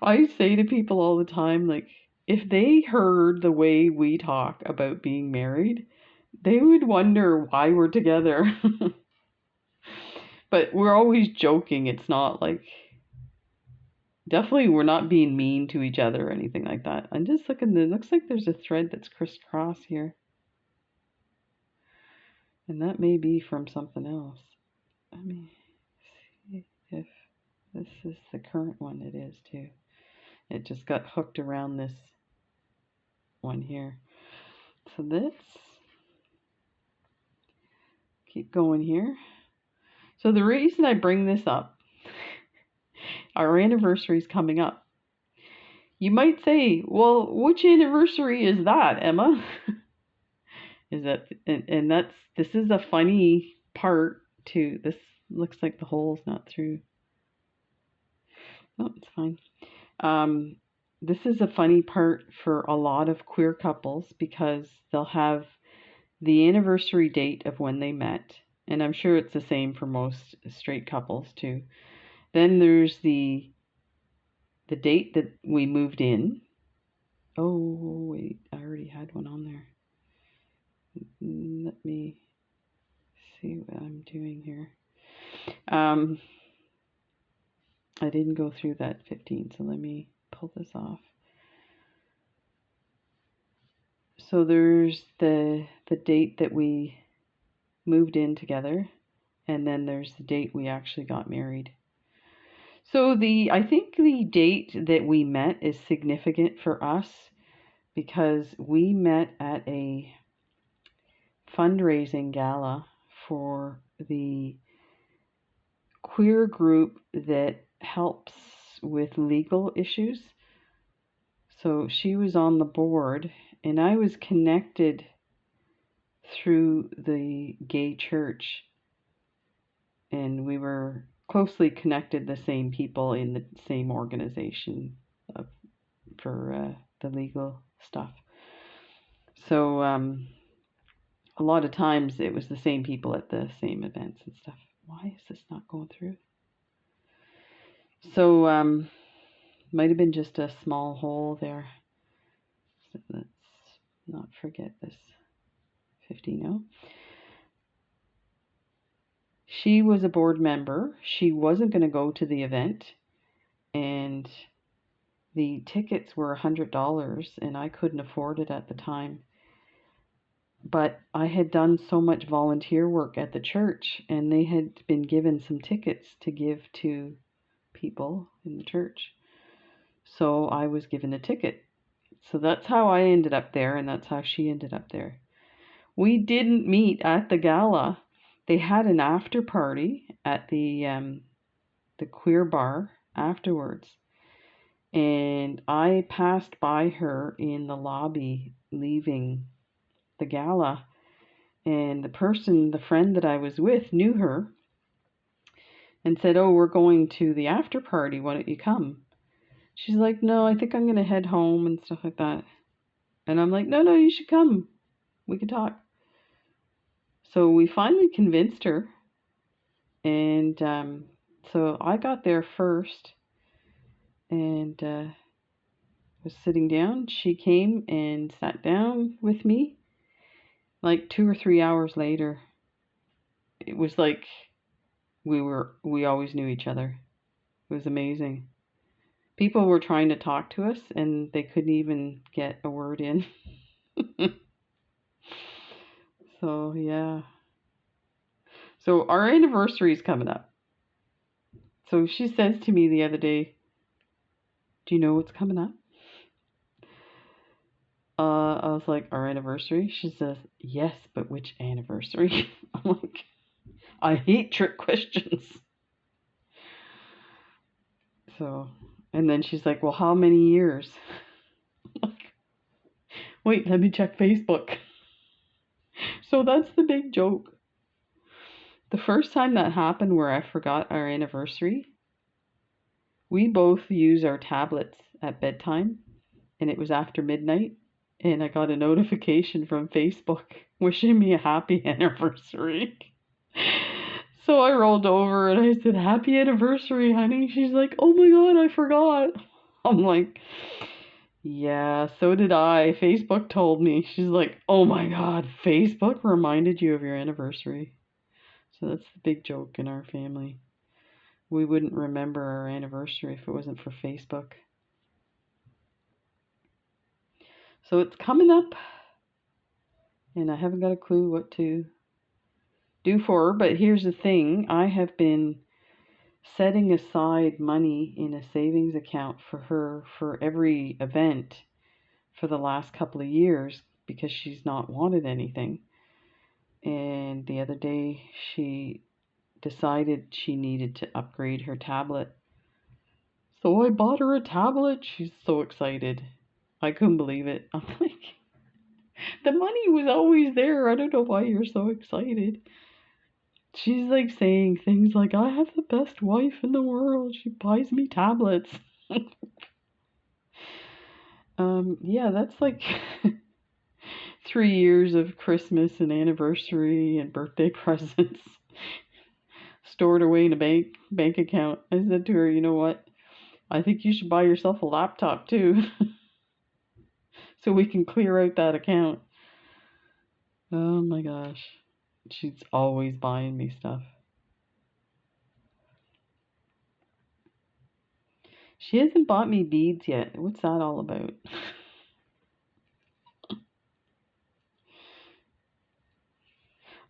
I say to people all the time, like, if they heard the way we talk about being married, they would wonder why we're together. But we're always joking. It's not like, definitely we're not being mean to each other or anything like that. I'm just looking, it looks like there's a thread that's crisscross here. And that may be from something else. Let me see if this is the current one. It is too. It just got hooked around this one here. So let's keep going here. So the reason I bring this up, our anniversary is coming up. You might say, "Well, which anniversary is that, Emma?" Is that, and this is a funny part too. This looks like the hole's not through. Oh, it's fine. This is a funny part for a lot of queer couples because they'll have the anniversary date of when they met, and I'm sure it's the same for most straight couples too. Then there's the date that we moved in. Oh, wait, I already had one on there. Let me see what I'm doing here. I didn't go through that 15, so let me pull this off. So there's the date that we moved in together, and then there's the date we actually got married. So I think the date that we met is significant for us because we met at a fundraising gala for the queer group that helps with legal issues. So she was on the board, and I was connected through the gay church, and we were closely connected, the same people in the same organization for the legal stuff. So a lot of times it was the same people at the same events and stuff. Why is this not going through? So might have been just a small hole there. So let's not forget this 50 now. She was a board member. She wasn't going to go to the event, and the tickets were $100, and I couldn't afford it at the time. But I had done so much volunteer work at the church, and they had been given some tickets to give to people in the church. So I was given a ticket. So that's how I ended up there, and that's how she ended up there. We didn't meet at the gala. They had an after party at the queer bar afterwards. And I passed by her in the lobby leaving the gala. And the friend that I was with, knew her and said, "Oh, we're going to the after party. Why don't you come?" She's like, "No, I think I'm going to head home," and stuff like that. And I'm like, no, you should come. We can talk. So we finally convinced her. And so I got there first and was sitting down. She came and sat down with me. Like 2 or 3 hours later, it was like we always knew each other. It was amazing. People were trying to talk to us and they couldn't even get a word in. So yeah. So our anniversary is coming up. So she says to me the other day, "Do you know what's coming up?" I was like, "Our anniversary?" She says, "Yes, but which anniversary?" I'm like, I hate trick questions. So, and then she's like, "Well, how many years?" I'm like, wait, let me check Facebook. So that's the big joke. The first time that happened where I forgot our anniversary, we both use our tablets at bedtime, and it was after midnight, and I got a notification from Facebook wishing me a happy anniversary. So I rolled over and I said, "Happy anniversary, honey." She's like, "Oh my God, I forgot." I'm like, "Yeah, so did I. Facebook told me." She's like, "Oh my God, Facebook reminded you of your anniversary." So that's the big joke in our family. We wouldn't remember our anniversary if it wasn't for Facebook. So it's coming up, and I haven't got a clue what to do for her. But here's the thing. I have been setting aside money in a savings account for her for every event for the last couple of years because she's not wanted anything. And the other day she decided she needed to upgrade her tablet. So I bought her a tablet. She's so excited. I couldn't believe it. I'm like, the money was always there. I don't know why you're so excited. She's like saying things like, "I have the best wife in the world. She buys me tablets." Yeah, that's like 3 years of Christmas and anniversary and birthday presents stored away in a bank account. I said to her, "You know what? I think you should buy yourself a laptop too." So we can clear out that account. Oh my gosh. She's always buying me stuff. She hasn't bought me beads yet. What's that all about?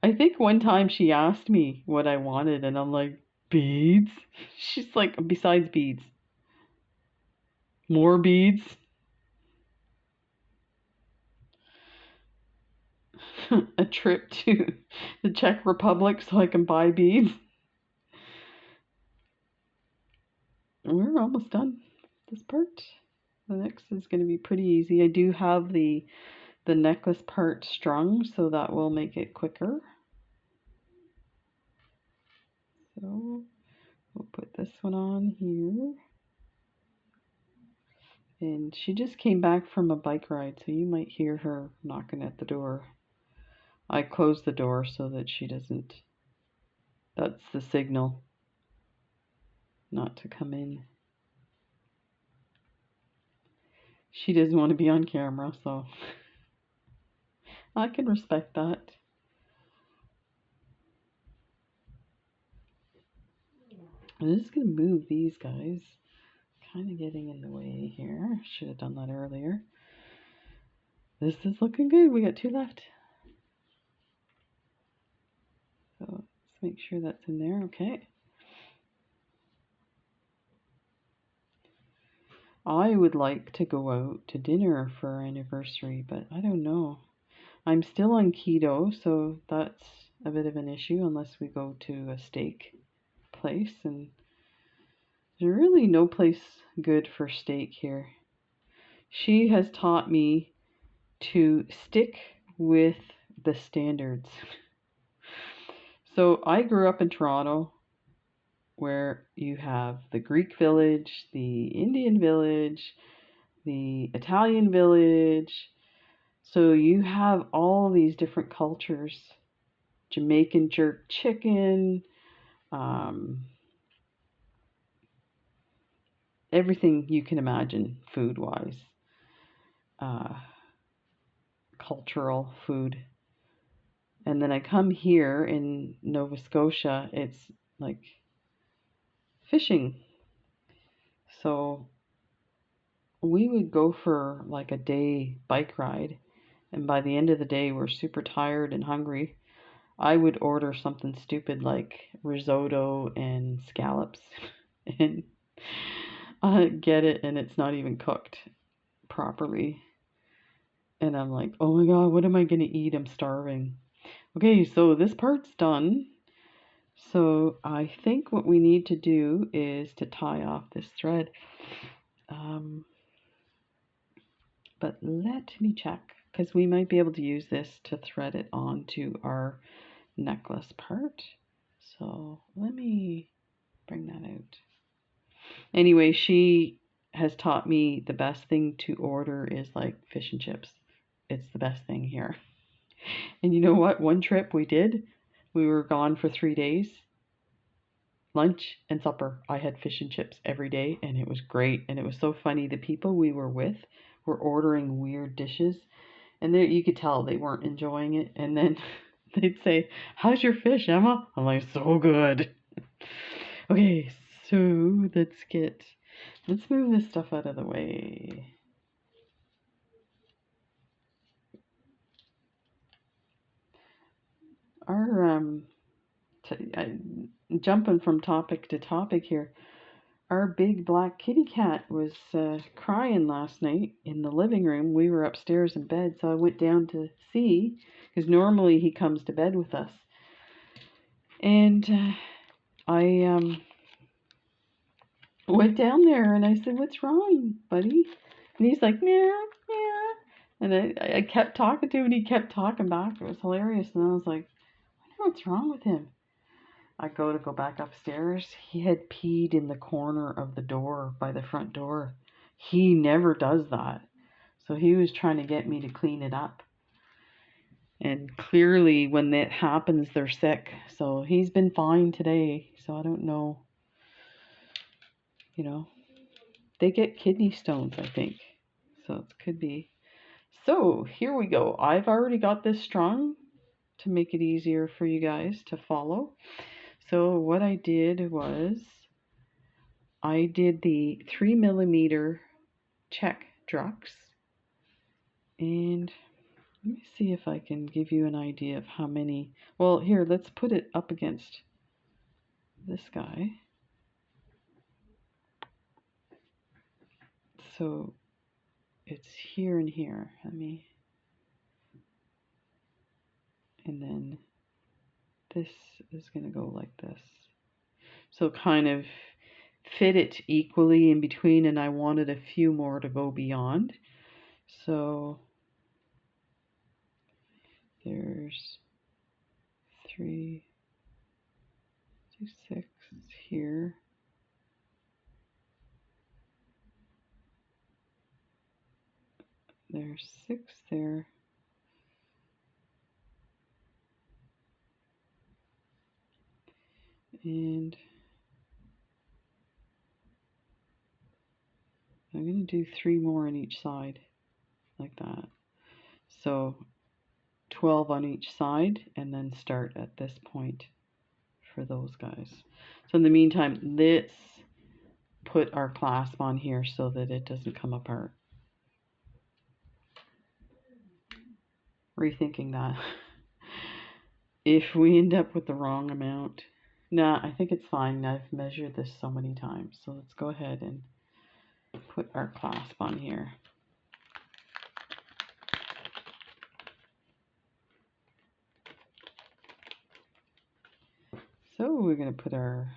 I think one time she asked me what I wanted, and I'm like, "Beads?" She's like, "Besides beads, more beads?" A trip to the Czech Republic so I can buy beads. We're almost done this part. The next is going to be pretty easy. I do have the necklace part strung, so that will make it quicker. So we'll put this one on here. And she just came back from a bike ride, so you might hear her knocking at the door. I closed the door so that she doesn't, that's the signal not to come in. She doesn't want to be on camera, so I can respect that. I'm just going to move these guys. Kind of getting in the way here. Should have done that earlier. This is looking good. We got 2 left. So let's make sure that's in there. Okay. I would like to go out to dinner for our anniversary, but I don't know. I'm still on keto, so that's a bit of an issue unless we go to a steak place, and there's really no place good for steak here. She has taught me to stick with the standards. So I grew up in Toronto, where you have the Greek village, the Indian village, the Italian village. So you have all these different cultures. Jamaican jerk chicken, everything you can imagine food-wise, cultural food. And then I come here in Nova Scotia, it's like fishing. So we would go for like a day bike ride, and by the end of the day we're super tired and hungry. I would order something stupid like risotto and scallops and get it, and it's not even cooked properly. And I'm like, oh my god, what am I gonna eat? I'm starving. Okay, so this part's done. So I think what we need to do is to tie off this thread. But let me check, because we might be able to use this to thread it onto our necklace part. So let me bring that out. Anyway, she has taught me the best thing to order is like fish and chips. It's the best thing here. And you know what? One trip we did, we were gone for 3 days. Lunch and supper, I had fish and chips every day, and it was great. And it was so funny. The people we were with were ordering weird dishes, and you could tell they weren't enjoying it. And then they'd say, how's your fish, Emma? I'm like, so good. Okay, so let's move this stuff out of the way. Our jumping from topic to topic here. Our big black kitty cat was crying last night in the living room. We were upstairs in bed, so I went down to see, because normally he comes to bed with us. And I went down there and I said, what's wrong, buddy? And he's like, meow, meow. And I kept talking to him, and he kept talking back. It was hilarious. And I was like, I wonder what's wrong with him. I go back upstairs. He had peed in the corner of the door by the front door. He never does that. So he was trying to get me to clean it up. And clearly when that happens, they're sick. So he's been fine today. So I don't know. You know, they get kidney stones, I think. So it could be. So here we go. I've already got this strung to make it easier for you guys to follow. So what I did was I did the 3mm check drucks, and let me see if I can give you an idea of how many. Well, here, let's put it up against this guy. So it's here and here. And then this is going to go like this. So kind of fit it equally in between, and I wanted a few more to go beyond. So there's 3, 6 here. There's 6 there. And I'm going to do 3 more on each side, like that. So 12 on each side, and then start at this point for those guys. So in the meantime, let's put our clasp on here so that it doesn't come apart. Rethinking that. If we end up with the wrong amount, nah, I think it's fine. I've measured this so many times. So let's go ahead and put our clasp on here. So we're going to put our,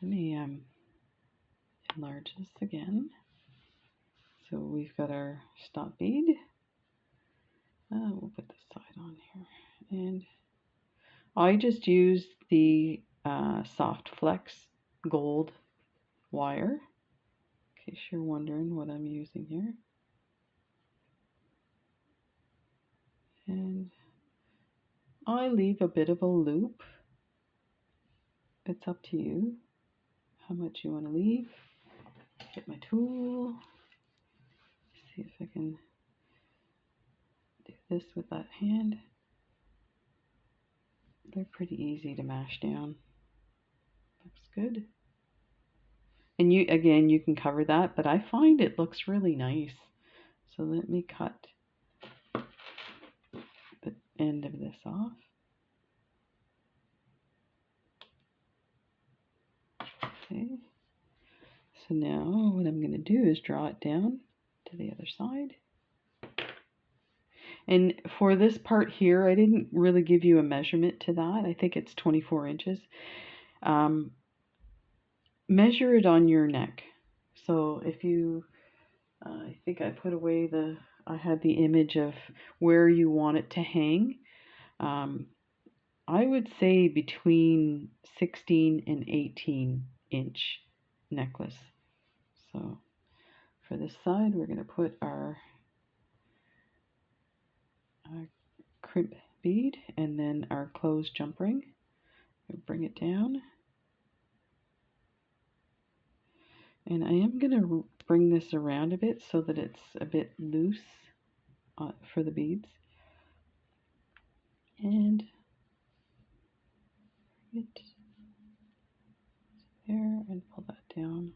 let me enlarge this again. So we've got our stop bead. We'll put this side on here. And I just used the Soft Flex gold wire, in case you're wondering what I'm using here. And I leave a bit of a loop. It's up to you how much you want to leave. Get my tool. See if I can do this with that hand. They're pretty easy to mash down. Looks good. And you, again, you can cover that, but I find it looks really nice. So let me cut the end of this off. Okay. So now what I'm going to do is draw it down to the other side. And for this part here, I didn't really give you a measurement to that. I think it's 24 inches. Measure it on your neck. So if you, I think I put away I had the image of where you want it to hang. I would say between 16 and 18 inch necklace. So for this side, we're going to put our crimp bead and then our closed jump ring. We'll bring it down. And I am going to bring this around a bit so that it's a bit loose for the beads. And bring it there and pull that down.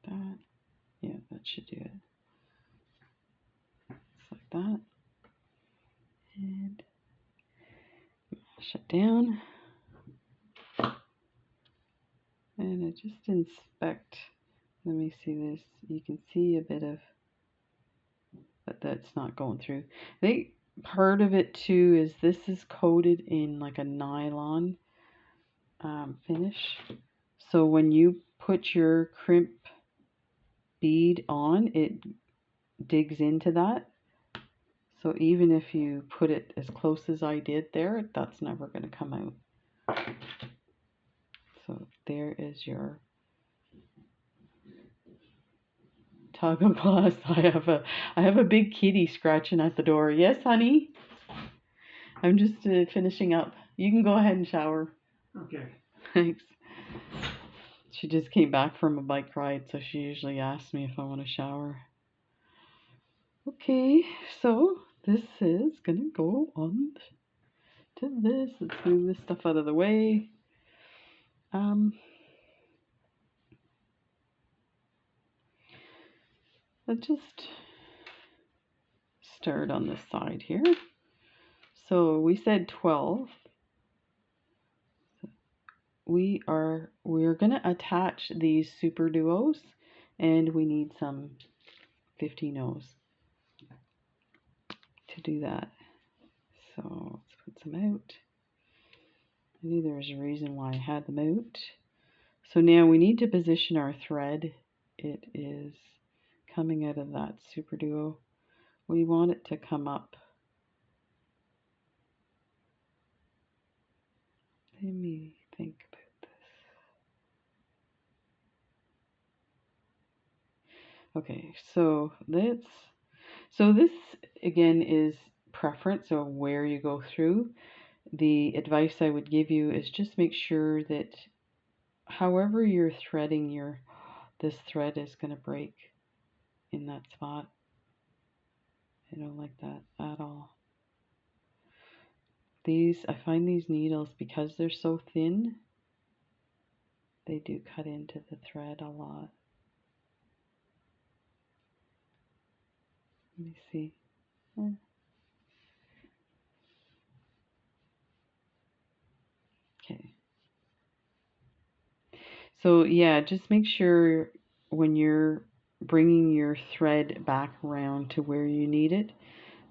That, yeah, that should do it. Just like that. And mash it down. And I just inspect. Let me see this. You can see a bit of, but that's not going through. I think part of it too is this is coated in like a nylon finish. So when you put your crimp bead on, it digs into that. So even if you put it as close as I did there, that's never going to come out. So there is your toggle glass. I have a big kitty scratching at the door. Yes, honey. I'm just finishing up. You can go ahead and shower. Okay. Thanks. She just came back from a bike ride, so she usually asks me if I want to shower. Okay, so this is gonna go on to this. Let's move this stuff out of the way. Let's just start on this side here. So we said 12. We're gonna attach these superduos And we need some 15-0s to do that. So let's put some out. I knew there was a reason why I had them out. So now we need to position our thread. It is coming out of that superduo. We want it to come up. Let me think about this. Okay, so this again is preference of where you go through. The advice I would give you is just make sure that however you're threading this thread is going to break in that spot. I don't like that at all. I find these needles, because they're so thin, they do cut into the thread a lot. Let me see. Okay. So yeah, just make sure when you're bringing your thread back around to where you need it,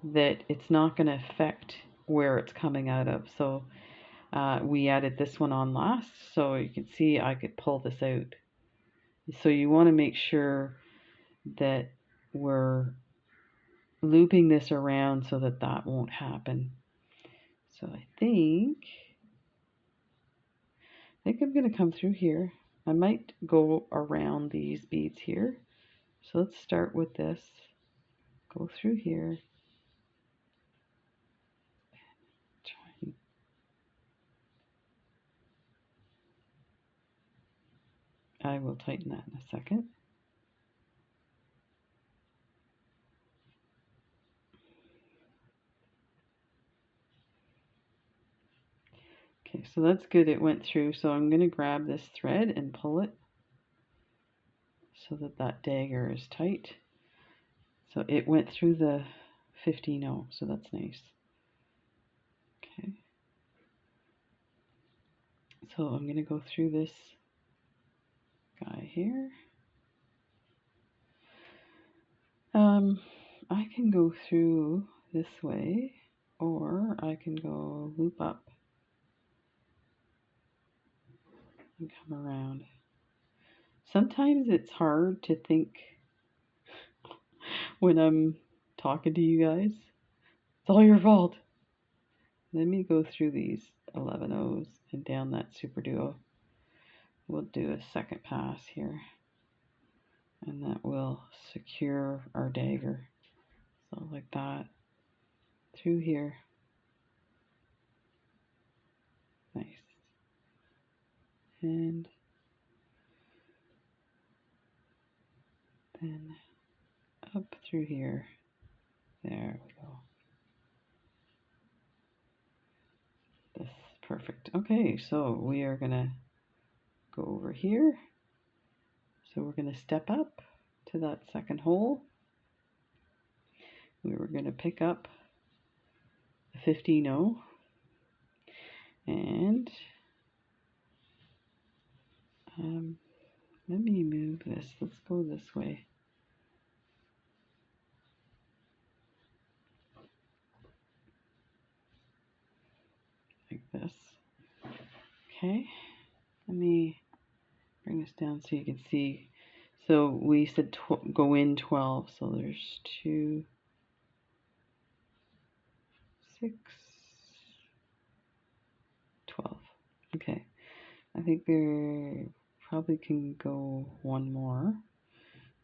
that it's not going to affect where it's coming out of. So we added this one on last, so you can see I could pull this out. So you want to make sure that we're looping this around so that that won't happen. So I think I'm going to come through here. I might go around these beads here. So let's start with this. Go through here. I will tighten that in a second. Okay, so that's good. It went through. So I'm going to grab this thread and pull it so that that dagger is tight. So it went through the 15-0, so that's nice. Okay. So I'm going to go through this guy here. I can go through this way, or I can go loop up and come around. Sometimes it's hard to think when I'm talking to you guys. It's all your fault. Let me go through these 11-0s and down that superduo. We'll do a second pass here, and that will secure our dagger. So like that, through here. Nice. And then up through here. There we go. This is perfect. Okay, so we are gonna go over here. So we're gonna step up to that second hole. We were gonna pick up a 15-0, and let me move this. Let's go this way. Like this. Okay, let me bring this down so you can see. So we said go in 12, so there's 2, 6, 12. Okay, I think there probably can go one more.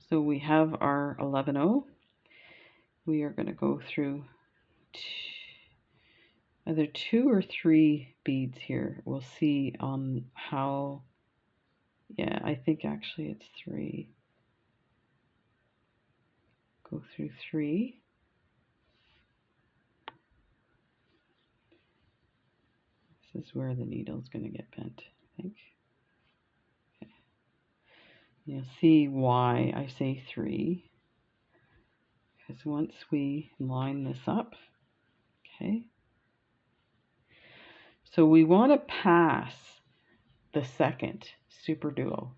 So we have our 11-0. We are going to go through either 2 or 3 beads here. We'll see on how, yeah, I think actually it's 3. Go through 3. This is where the needle is going to get bent, I think. Okay. You'll see why I say 3. Because once we line this up, okay, so we want to pass the second superduo.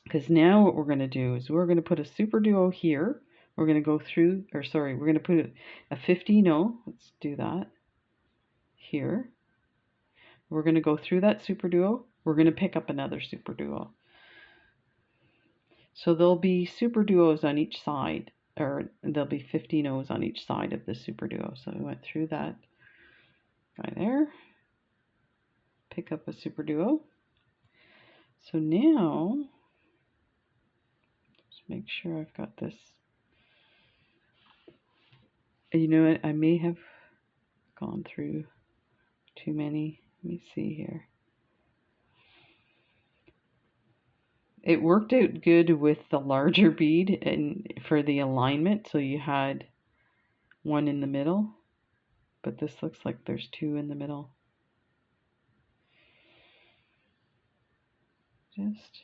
Because now what we're going to do is we're going to put a super duo here. We're going to go through, or sorry, we're going to put a 15-0. Let's do that here. We're going to go through that super duo. We're going to pick up another super duo. So there'll be super duos on each side, or there'll be 15-0s on each side of the super duo. So we went through that right there. Pick up a super duo. So now, just make sure I've got this. You know what? I may have gone through too many. Let me see here. It worked out good with the larger bead and for the alignment. So you had one in the middle, but this looks like there's two in the middle. Just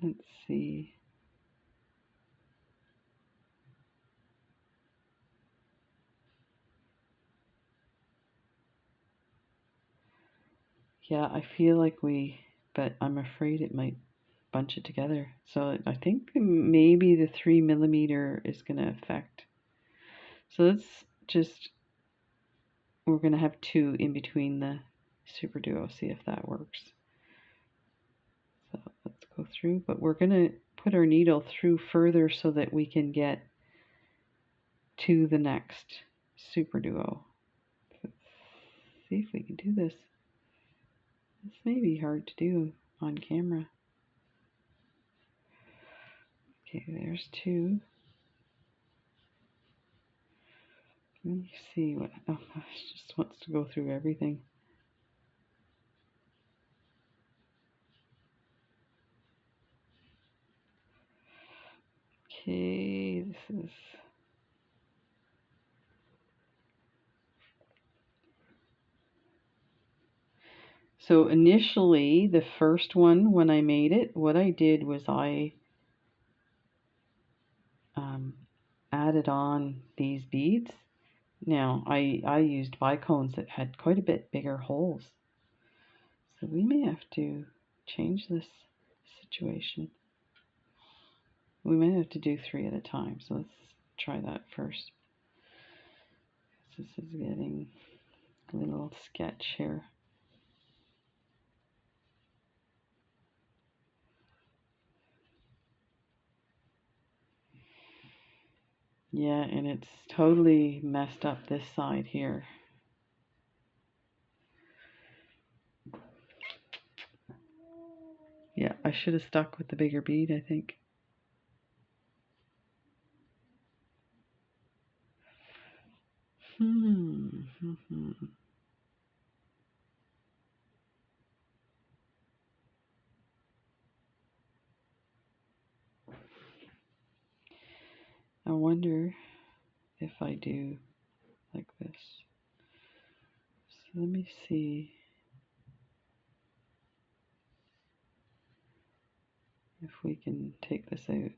let's see. Yeah, I feel like but I'm afraid it might bunch it together. So I think maybe the 3mm is going to affect. So let's just, we're going to have two in between the super duo, see if that works. So let's go through, but we're going to put our needle through further so that we can get to the next super duo. Let's see if we can do this. This may be hard to do on camera. Okay, there's two. Let me see what, oh gosh, just wants to go through everything. Okay, this is, so initially the first one when I made it, what I did was I added on these beads. Now I used bicones that had quite a bit bigger holes. So we may have to change this situation. We may have to do 3 at a time. So let's try that first. This is getting a little sketch here. Yeah, and it's totally messed up this side here. Yeah, I should have stuck with the bigger bead, I think. I wonder if I do like this. So let me see if we can take this out.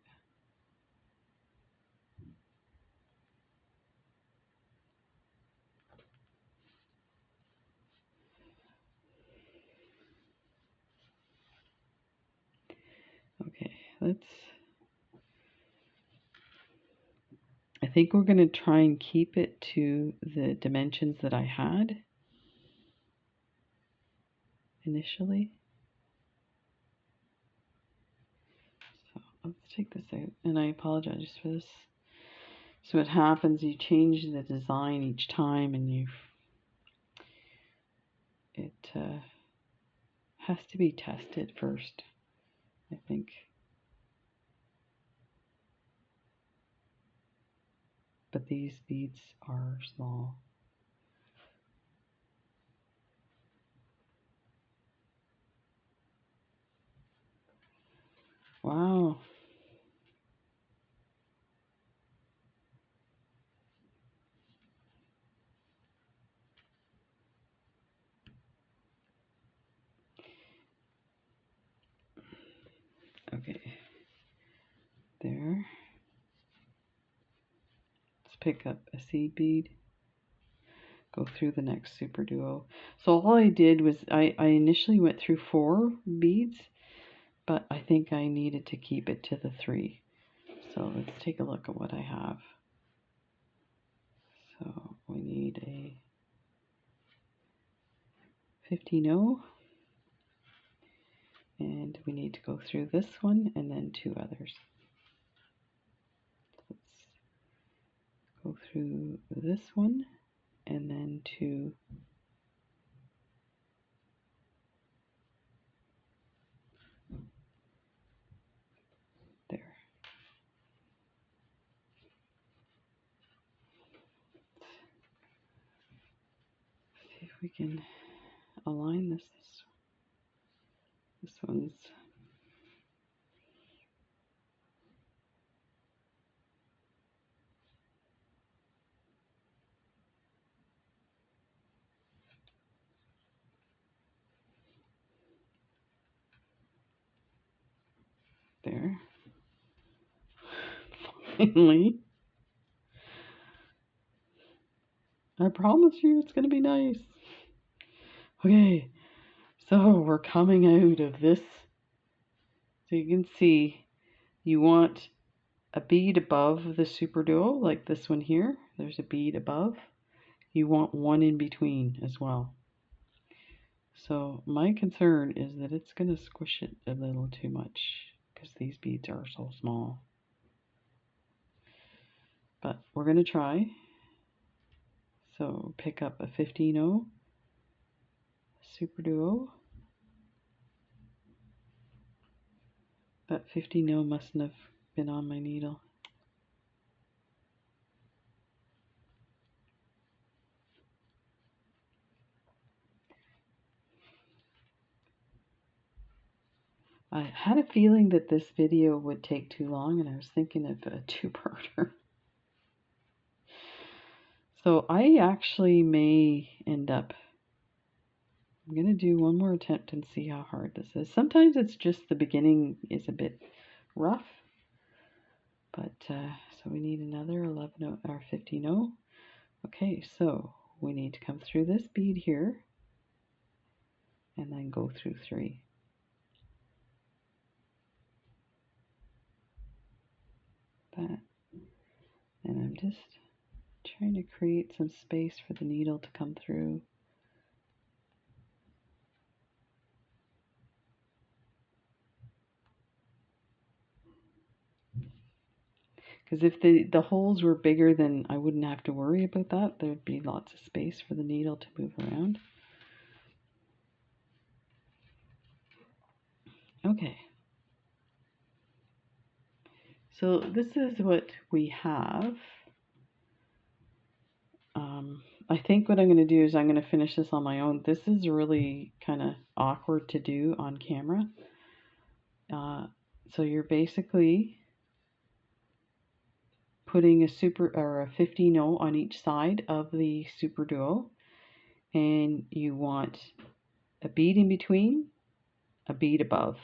Okay, I think we're going to try and keep it to the dimensions that I had initially. So let's take this out, and I apologize for this. So what happens, you change the design each time, and it has to be tested first, I think. But these beads are small. Wow. Okay. There. Let's pick up a seed bead. go through the next super duo. So all I did was I initially went through 4 beads, but I think I needed to keep it to the 3. So let's take a look at what I have. So we need a 15-0, and we need to go through this one and then 2 others. Let's go through this one and then 2. There. See if we can align this. This one's there. Finally. I promise you it's going to be nice. Okay, so we're coming out of this. So you can see you want a bead above the super duo, like this one here. There's a bead above. You want one in between as well. So my concern is that it's going to squish it a little too much because these beads are so small. But we're going to try. So pick up a 15-0 super duo. That 15-0 mustn't have been on my needle. I had a feeling that this video would take too long, and I was thinking of a 2-parter. So I actually may end up, I'm going to do one more attempt and see how hard this is. Sometimes it's just the beginning is a bit rough, but so we need another 11 or 15-0. Okay, so we need to come through this bead here and then go through 3. That, and I'm just trying to create some space for the needle to come through. Because if the holes were bigger, then I wouldn't have to worry about that. There'd be lots of space for the needle to move around. Okay. So this is what we have. I think what I'm going to do is I'm going to finish this on my own. This is really kind of awkward to do on camera. So you're basically putting a 15-0 on each side of the super duo, and you want a bead in between, a bead above,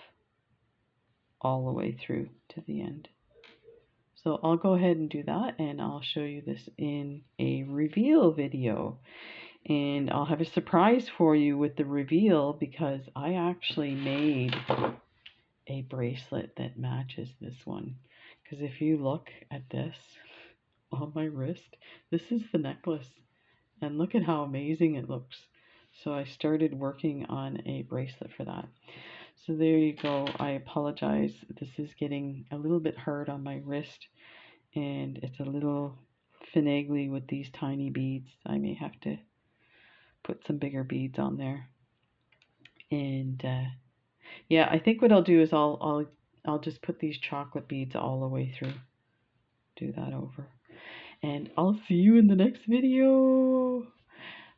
all the way through to the end. So I'll go ahead and do that, and I'll show you this in a reveal video. And I'll have a surprise for you with the reveal, because I actually made a bracelet that matches this one. Because if you look at this on my wrist, this is the necklace. And look at how amazing it looks. So I started working on a bracelet for that. So there you go. I apologize. This is getting a little bit hard on my wrist, and it's a little finagly with these tiny beads. I may have to put some bigger beads on there. And yeah, I think what I'll do is I'll just put these chocolate beads all the way through. Do that over. And I'll see you in the next video.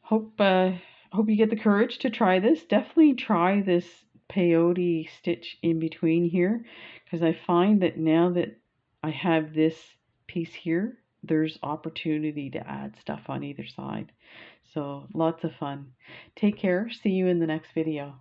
Hope you get the courage to try this. Definitely try this peyote stitch in between here, because I find that now that I have this piece here, there's opportunity to add stuff on either side. So lots of fun. Take care. See you in the next video.